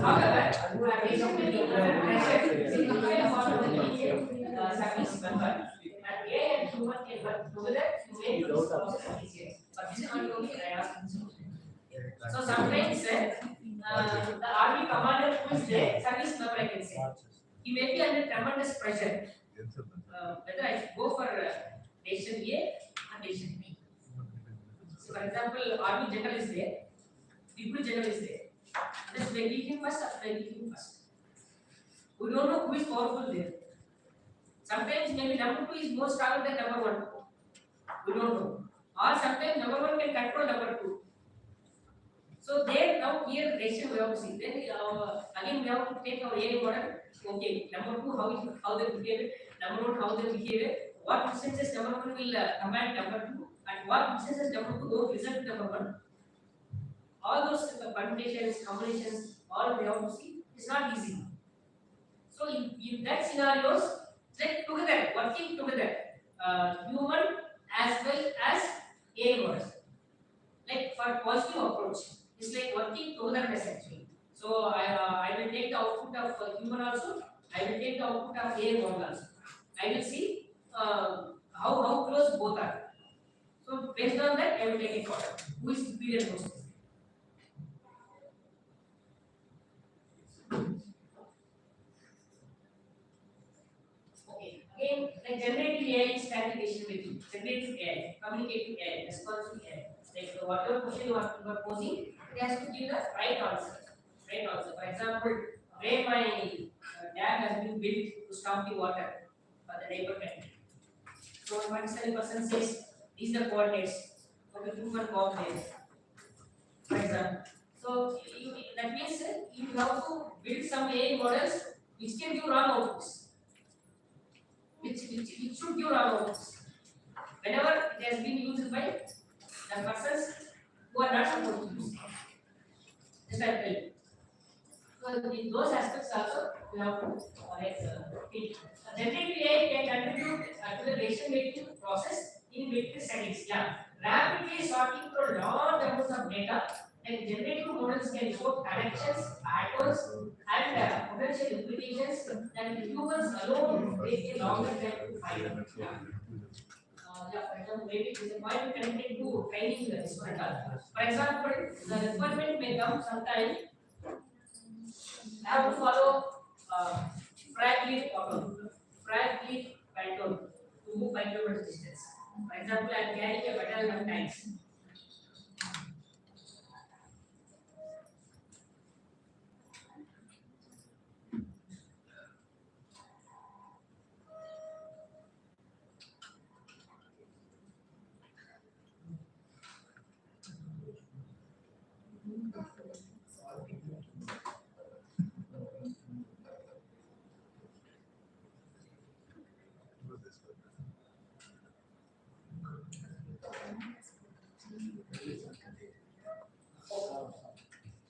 S1: However, patient may be under pressure signified for the immediate service member. And A and human can work together to make this process easier. But this is not only I asked. So sometimes the army commander who is there, service member I can say, he may be under tremendous pressure. Whether I should go for nation A or nation B. So for example, army general is there, people general is there. Just maybe him first or maybe him first. We don't know who is powerful there. Sometimes maybe number 2 is more stronger than number 1. We don't know. Or sometimes number 1 can control number 2. So there now here ratio we have to see. Then again we have to take our AI model. Okay, number 2 how they behave, number 1 how they behave, what instances number 1 will command number 2, and what instances number 2 don't listen to number 1. All those permutations, combinations, all we have to see. It's not easy. So in that scenarios, like together, working together, human as well as AI models. Like for positive approach, it's like working togetherness actually. So I will take the output of human also. I will take the output of AI model also. I will see how close both are. So based on that, I will take it forward. Who is superior most? Okay. Again, like generative AI is static decision making. Generative AI, communicative AI, responsive AI. Like whatever question you are posing, it has to give the right answer. Right answer. For example, where my dam has been built to stop the water for the neighbor country. So one person says these are the coordinates. Okay, you can go there. For example. So that means you have to build some AI models which can give wrong outputs. Which should give wrong outputs. Whenever it has been used by the persons who are not supposed to use it. Just I tell you. So in those aspects also we have to think. Generative AI can contribute to the decision making process in matrix settings. Yeah, rapidly sorting through large amounts of data, and generative models can report connections, patterns, and potential implications that humans alone take a longer time to find. Yeah, for example, maybe it is a point connected to training the experiment. For example, the experiment may come sometime. I have to follow frag leaf pattern to move 5 kilometers distance. For example, I am carrying a battalion of tanks.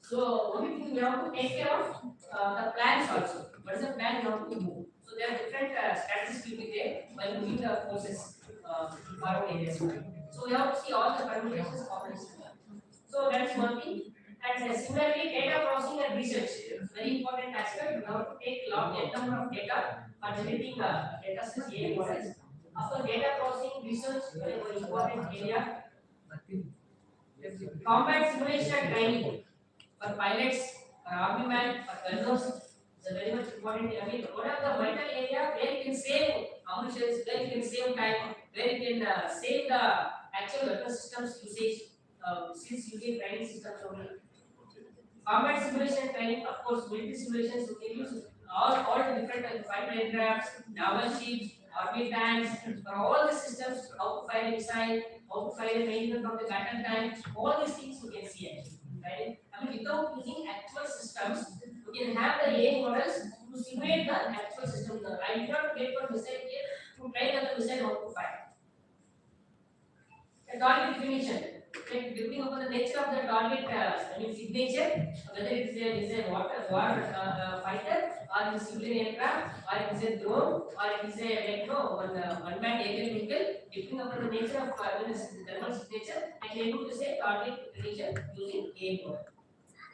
S1: So only thing we have to take care of the plans also. What is the plan you have to move? So there are different strategies will be there by moving the forces forward areas. So we have to see all the permutations, combinations. So that is one thing. And similarly, data processing and research, very important aspect. We have to take n number of data for generating data sets, AI models. After data processing, research, very important area. Combat simulation and training for pilots, for army men, for gunners is a very much important. I mean, one of the vital area where you can save ammunition, where you can save time, where you can save the actual weapon systems usage since using training systems only. Combat simulation training, of course, military simulations, you can use all the different fighter aircrafts, naval ships, army tanks, for all the systems, how to fire a missile, how to fire a main gun from the battle tank, all these things you can see actually. Right? I mean, without using actual systems, you can have the AI models to simulate the actual system. I did not get for missile here to train on the missile how to fire. A target definition. Like depending upon the nature of the target, I mean signature, whether it is a fighter, or it is civilian aircraft, or it is a drone, or it is a one man aerial vehicle. Depending upon the nature of thermal signature, I can able to say target definition using A model.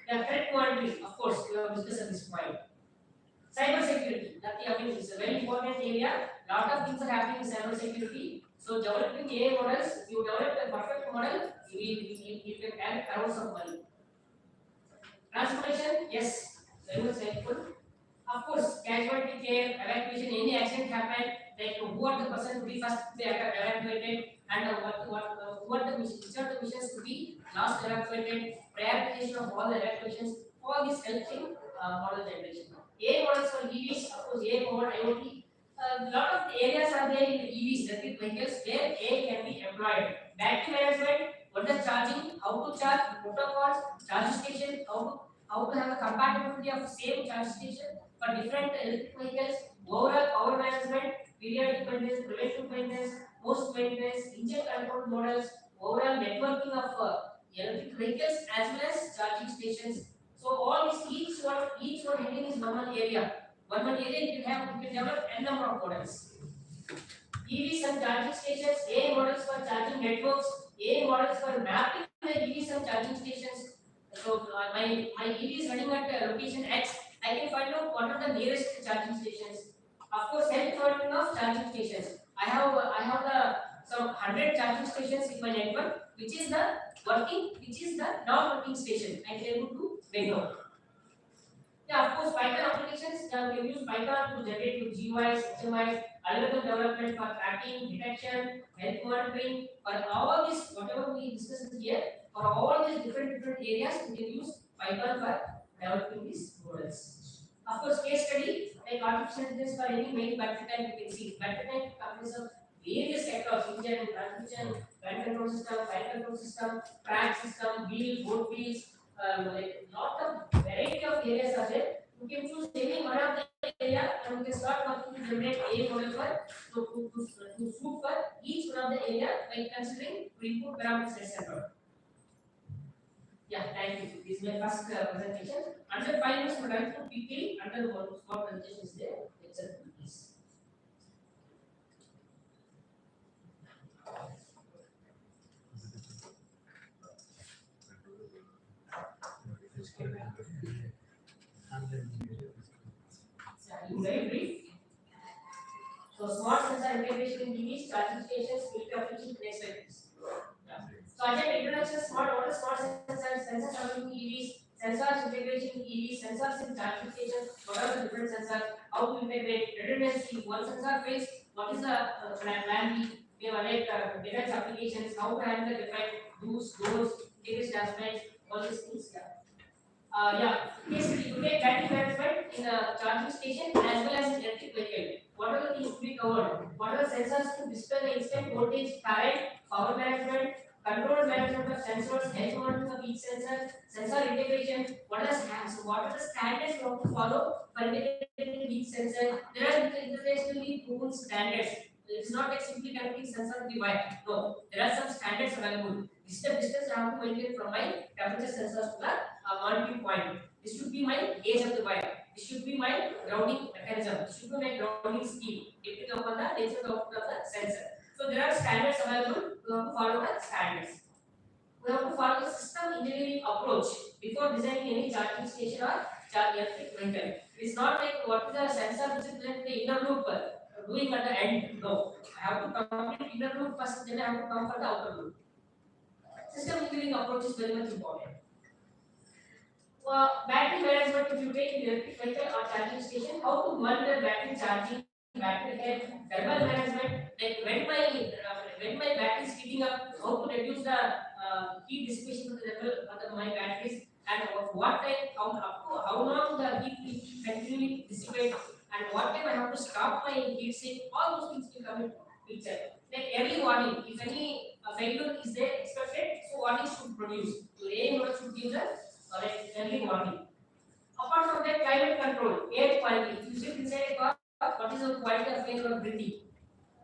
S1: The threat monitoring, of course, we have discussed at this point. Cyber security, that I mean, is a very important area. Lot of things are happening in cyber security. So developing AI models, if you develop a perfect model, you can earn crores of money. Transportation, yes, very much helpful. Of course, casualty care, evacuation, any accident happen, like who are the person to be first to be evacuated, and who are the missions, which are the missions to be last evacuated, prioritization of all the evacuations, all this helps in model generation. AI models for EVs, of course, AI powered IoT. A lot of areas are there in EVs, electric vehicles, where AI can be employed. Battery management, what is charging, how to charge, protocols, charge station, how to have a compatibility of same charge station for different electric vehicles, overall power management, periodic maintenance, preventive maintenance, post maintenance, engine control models, overall networking of electric vehicles as well as charging stations. So all this each one heading is one area. One area you can develop n number of models. EVs and charging stations, A models for charging networks, A models for mapping the EVs and charging stations. So my EV is running at location X. I can find out what are the nearest charging stations. Of course, health monitoring of charging stations. I have the some 100 charging stations in my network, which is the working, which is the not working station. I can able to make out. Yeah, of course, Python applications, we can use Python to generate with GUIs, HMIs, algorithm development for tracking, detection, health monitoring, for all this, whatever we discussed here, for all these different areas, we can use Python for developing these models. Of course, case study, like artificial intelligence for any main battery type, you can see battery type companies of various sectors, engine, transmission, fan control system, fire control system, track system, wheel, boat wheels, like lot of variety of areas are there. You can choose any one of the area and you can start working to generate a model for to suit for each one of the area by considering input parameters etc. Yeah, thank you. This is my first presentation. Under 5 minutes, we will run through quickly. Under the small presentation is there. Please. Very brief. So smart sensor integration in EVs, charging stations, military applications, next slide please. Yeah. So again, introduction smart what are smart sensors, sensors available in EVs, sensors integration in EVs, sensors in charging stations, what are the different sensors, how to integrate redundancy, one sensor fails, what is the plan B, we have like defense applications, how to handle the defect, do's, integration aspects, all these things. Yeah, basically you get battery management in a charging station as well as in electric vehicle. What are the things to be covered? What are the sensors to display the instant voltage, current, power management, control management of sensors, health monitoring of each sensor, sensor integration. What are the standards you have to follow for integrating each sensor? There are internationally proven standards. It's not like simply connecting sensor to the wire. No, there are some standards available. This is the distance I have to maintain from my temperature sensors to the monitoring point. This should be my gauge of the wire. This should be my grounding mechanism. This should be my grounding scheme, depending upon the nature of the output of the sensor. So there are standards available. We have to follow the standards. We have to follow the system engineering approach before designing any charging station or electric vehicle. It is not like what is the sensor which is present in the inner loop doing at the end. No, I have to complete inner loop first, then I have to come for the outer loop. System engineering approach is very much important. Battery management, if you take electric vehicle or charging station, how to monitor battery charging, battery health, thermal management, like when my battery is heating up, how to reduce the heat dissipation of the level of my batteries, and what time, how long the heat will continually dissipate, and what time I have to stop my heat sink, all those things will come into picture. Like early warning, if any failure is there expected, so warning should produce. Your aim should give the like early warning. Apart from that, climate control, air quality. If you sit inside a car, what is the quality of air you are breathing?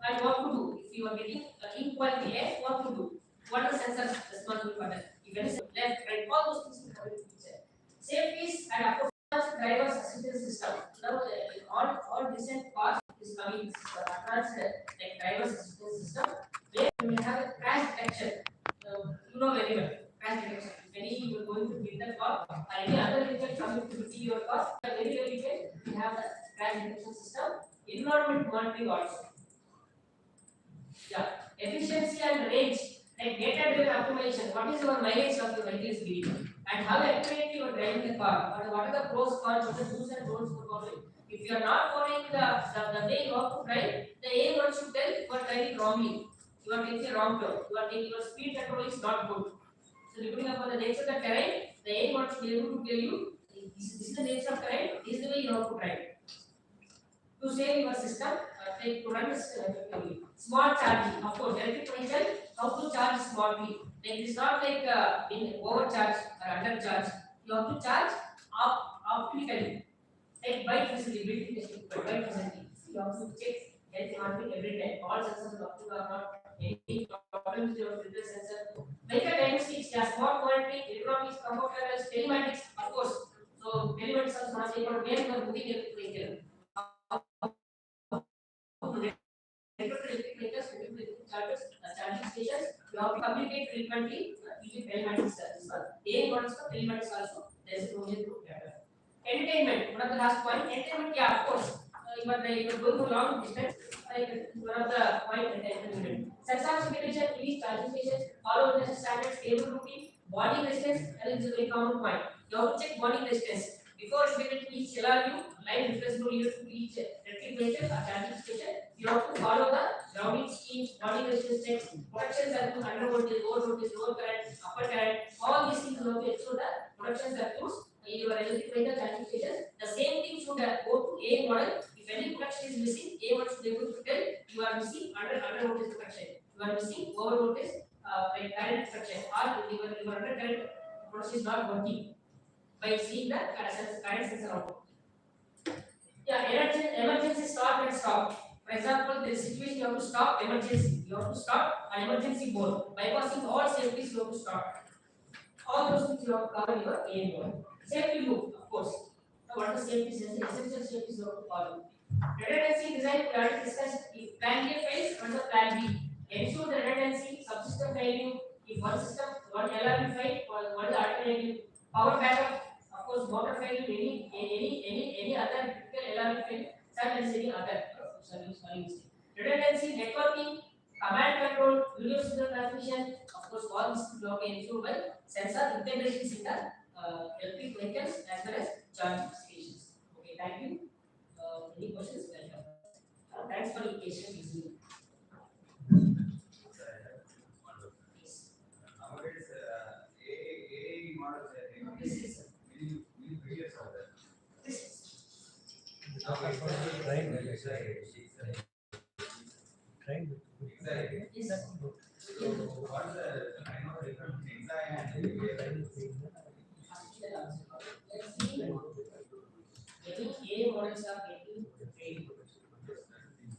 S1: And what to do? If you are getting inequality air, what to do? What are the sensors responsible for that? If any left, right, all those things will come into picture. Safety and of course, driver's assistance system. Now, all recent cars is coming advanced like driver's assistance system, where you have a crash detection. You know very well, crash detection. If any you are going to hit the car or any other vehicle coming to hit your car, very well you have the crash detection system. Environment monitoring also. Yeah, efficiency and range, like data-driven optimization. What is your mileage of your vehicle is giving, and how accurately you are driving the car, and what are the pros, cons, what are the do's and don'ts for following. If you are not following the way you have to drive, the A1 should tell you are driving wrongly. You are taking a wrong turn. You are taking your speed control is not good. So depending upon the nature of the terrain, the A1 should be able to tell you this is the nature of terrain. This is the way you have to drive to save your system, take to run the system effectively. Smart charging, of course, electric vehicle, how to charge smartly. Like it's not like in overcharge or undercharge. You have to charge optically. Like bike facility, built bike facility. You have to check health monitoring every time. All sensors are working or not. Any problems with your filter sensor. Vehicle diagnostics, yeah, smart monitoring, electronics, comfort levels, telematics, of course. So telematics also has a where you are moving your vehicle. Charging stations, you have to communicate frequently using telematics service. They got some telematics also. There is a provision to data. Entertainment, one of the last point. Entertainment, yeah, of course. You are going for long distance. One of the point entertainment. Sensors intelligence, release charging stations, follow the standard stable routine, body resistance, and it's a very common point. You have to check body resistance. Before implementing each LRU, line reference node needed to each electric vehicle or charging station, you have to follow the grounding schemes, body resistance checks, protection circuit, under voltage, lower current, upper current, all these things you have to ensure the protection circuits in your electric vehicle charging station. The same thing should go to A model. If any protection is missing, A model should be able to tell you are missing under voltage protection, you are missing over voltage like current protection, or your under current protection is not working by seeing the current sensor output. Yeah, emergency start and stop. For example, there is a situation you have to stop emergency. You have to stop an emergency mode. Bypassing all safeties, you have to stop. All those things you have to cover in your aim mode. Safety loop, of course. Now, what are safeties? Essential safeties you have to follow. Redundancy design, we already discussed. If plan A fails, what is the plan B? Ensure the redundancy, subsystem failure. If one system, one LRU fail, one is alternative. Power backup, of course, motor failure, any other critical LRU fail, such as any other service. Redundancy, networking, command control, video signal transmission, of course, all these things are ensured by sensor integrations in the electric vehicles as well as charging stations. Okay, thank you. Any questions? Welcome. Thanks for your patience listening. Yes.
S4: Nowadays, AI models are
S1: This is
S4: many videos are there.
S1: this is
S4: Exactly.
S1: yes.
S4: So, what's the kind of difference between AI and AI?
S1: Let's see. Many AI models are getting trained.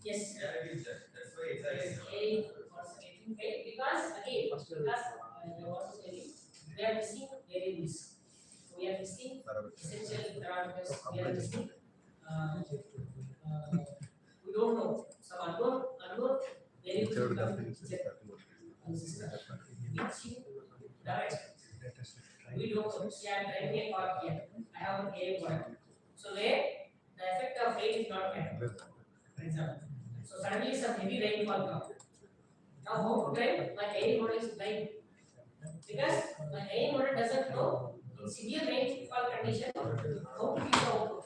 S1: Yes.
S4: That's why it's
S1: Yes,
S4: like
S1: AI models are getting trained because again, because I was telling, we are missing variables. We are missing essential parameters. We are missing. We don't know some unknown variables will come into picture on the system. Which you direct. We don't know. See, I am driving a car here. I have an AI model. So where the effect of rain is not met, for example. So suddenly some heavy rainfall comes. Now how to drive? My AI model is blind. Because my AI model doesn't know in severe rainfall condition how to give the output.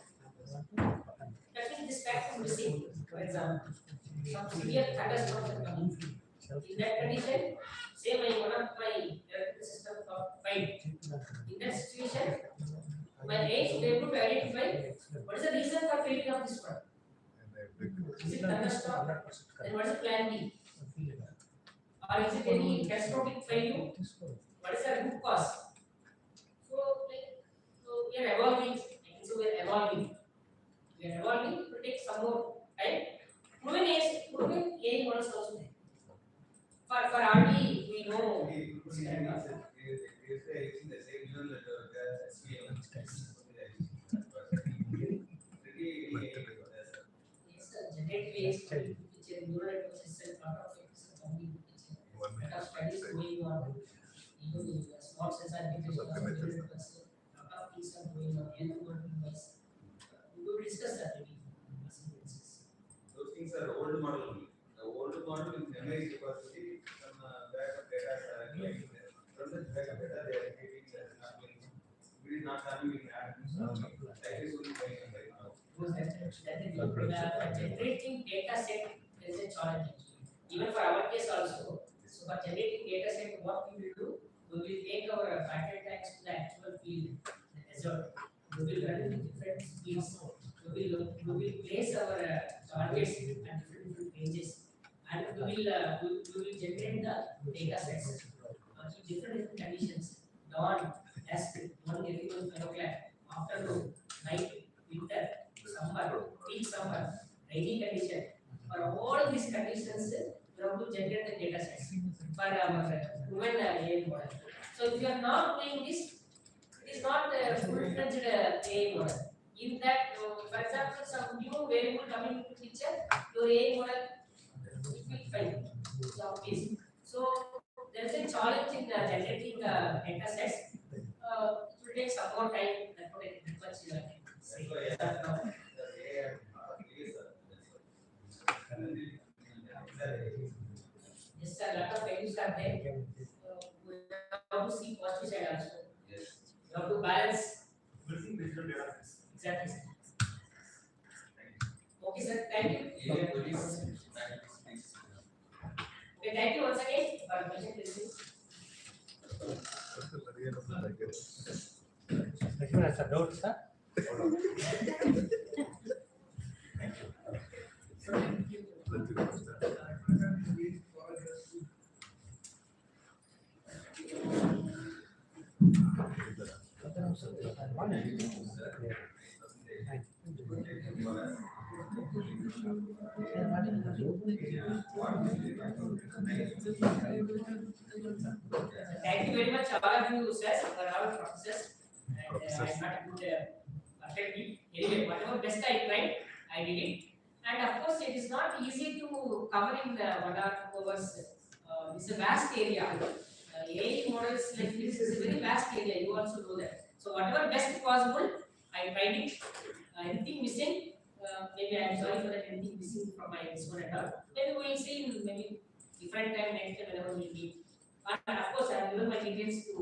S1: That means this fact is missing. For example, some severe thunderstorms are coming. In that condition, say one of my electrical system got failed. In that situation, my AI should be able to identify what is the reason for failing of this one. Is it thunderstorm? Then what is the plan B? Or is it any catastrophic failure? What is the root cause? So, we are evolving. So we are evolving. We are evolving to take some more time. Proven AI models also there. For RD, we know. Generative AI is coming to picture, neural networks itself, lot of things are coming to picture. Lot of studies going on. Even small sensor detection, lot of things are going on. Health device. We will discuss that maybe.
S4: Those things are old model. The old model is memory capacity, some backup data are going there. From the backup data they are getting it is not coming in that is only going right now.
S1: Generating data set is a challenge. Even for our case also. So for generating data set, what we will do, we will take our battery tanks to the actual field, the desert. We will run in different speeds. We will place our targets at different ranges, and we will generate the data sets in different conditions. Dawn, dusk, morning, everyone 5 o'clock, afternoon, night, winter, summer, peak summer, rainy condition. For all these conditions, we have to generate the data sets for our human AI model. So if you are not doing this, it is not a full-fledged AI model. In that, for example, some new variable coming into picture, your AI model will fail. So there is a challenge in generating data sets. It will take some more time. That's what I request you. Yes, a lot of values are there. We have to see positive side also.
S4: Yes.
S1: We have to balance.
S5: Building digital data sets.
S1: Exactly. Okay, sir. Thank you.
S4: Yeah,
S1: Okay, thank you once again for patient listening.
S5: Lakshman has a doubt, sir.
S1: Thank you very much, all of you, sir, for our process. And I not good perfectly. Anyway, whatever best I tried, I did it. And of course, it is not easy to cover in 1 or 2 hours. It's a vast area. AI models like this is a very vast area. You also know that. So whatever best possible, I tried it. Anything missing? Maybe I am sorry for that. Anything missing from my this one and all. Maybe we will see in maybe different time next time whenever we meet. And of course, I have given my details to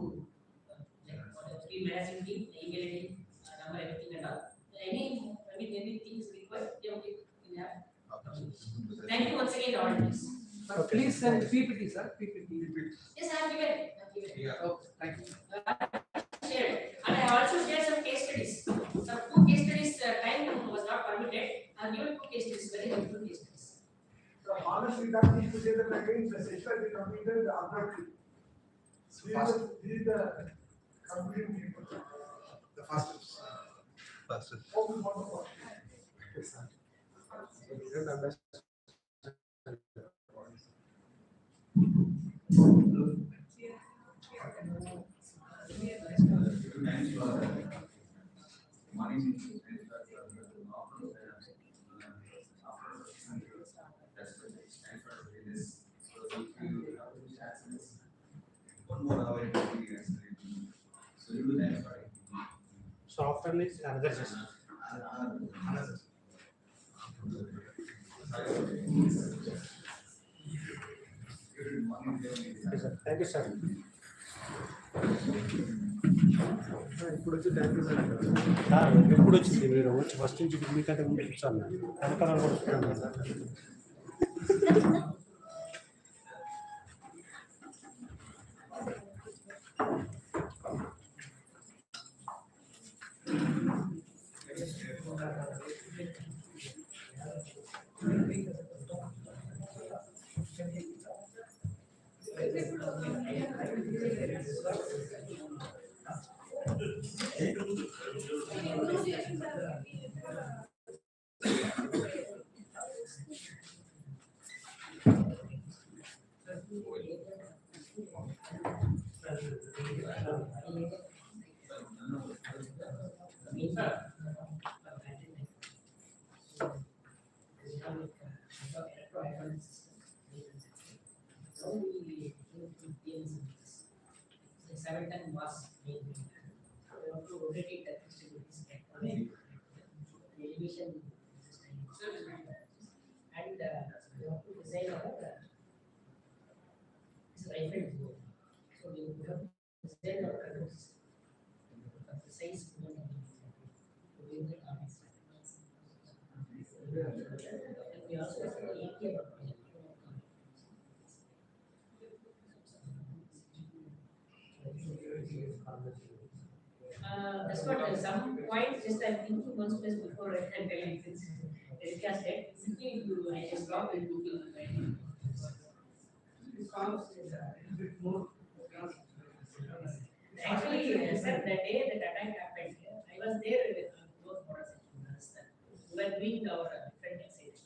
S1: the managing team, email ID, number, everything and all. Anything is required, okay, we have. Thank you once again, all please.
S2: Please send PPT, sir. PPT.
S1: Yes, I have given.
S4: Yeah.
S2: Okay, thank you.
S1: Shared. And I have also shared some case studies. Some 2 case studies, time was not permitted. I have given 2 case studies, very helpful case studies.
S2: So honestly, that means to say that again, the session we completed abruptly. These the completing people.
S5: The fastest.
S2: Oh, wonderful.
S4: One more hour experience. So you do that, sorry.
S5: So after this, another session.
S4: Good morning.
S5: Okay, sir. Thank you, sir.
S2: ఇప్పుడు వచ్చి thank
S5: sir ఎప్పుడు వచ్చింది మీరు వచ్చి first నుంచి మీకంటే ముందు కూర్చోను వెనకాల కూడా వస్తున్నాను sir.
S1: Seven was made. We have to rotate it at least elevation system. And we have to design our this rifle board. So we have to design our control system. The size we don't have. So we will and we also have the API project. That's what some point just I'm thinking one space before I can tell you it's just that simply you I just drop it to feel right. Actually, sir, the day that attack happened, I was there with both models. We were doing our friend exchange.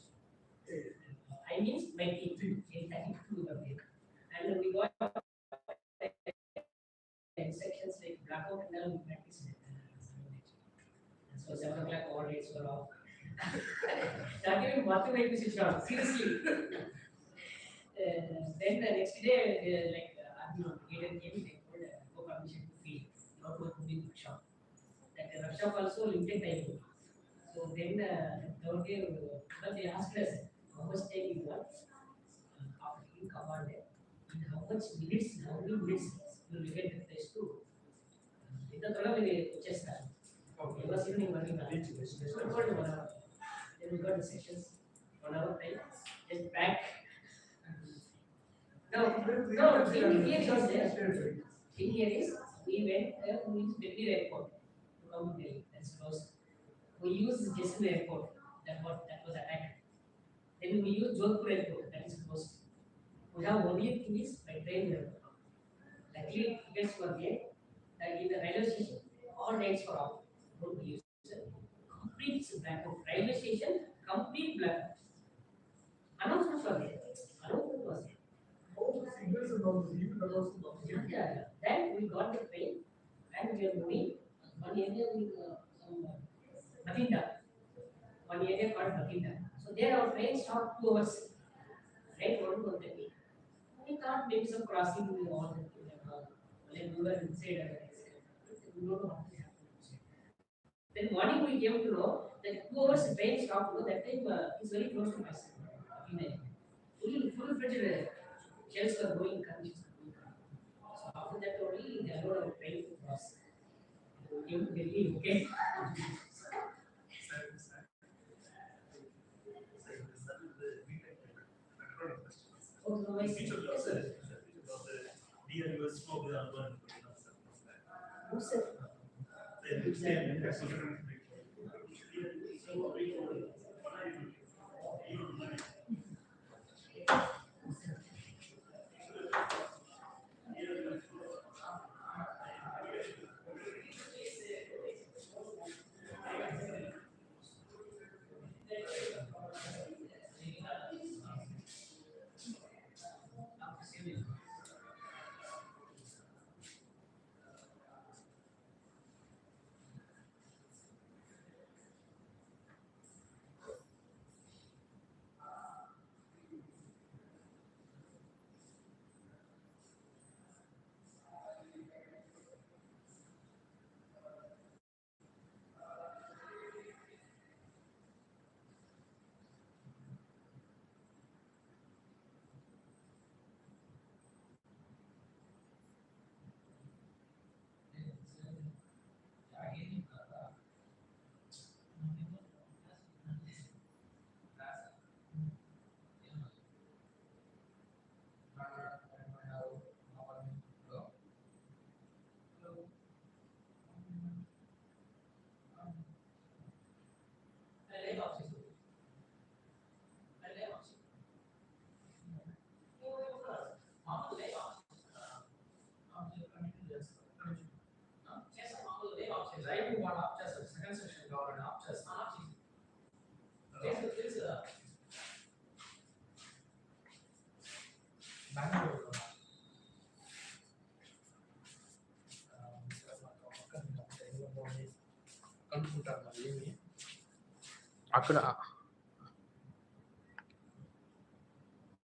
S1: I mean, my team, in 32 were there. And we got sections like blackout and all we practiced. So 7 o'clock all lights were off. Not even bathroom light was switched on, seriously. Then the next day, like Army came, they told no permission to field, not to do workshop. That workshop also limited time. So then third day, but they asked us how much time you want after you command, in how much minutes, how many minutes you will get the place to. In the program, we just it was evening morning. So we got 1 hour. Then we got the sessions 1 hour time. Just back. No. Thing here is we went to Delhi airport to come to Delhi. That's close. We used Jaisalmer airport. That was attacked. Then we used Jodhpur airport. That is close. We have only thing is by train airport. Luckily tickets were there. In the railway station, all rates were off. Don't use complete blackout. Railway station, complete blackout. Announcements were there. Announcement was there. Yeah. Then we got the train and we are moving. One area with Bathinda. One area called Bathinda. So there our train stopped 2 hours. Right, one was there. We thought maybe some crossing with all the thing and all. Like we were inside we don't know what will happen. Then morning we came to know that 2 hours train stopped. That time is very close to us. Full fledged shells were going, conditions were going. So after that only they allowed our train to cross. Came to Delhi, okay. Oh, no, I see. Yes, sir. No, sir.
S6: అక్కడ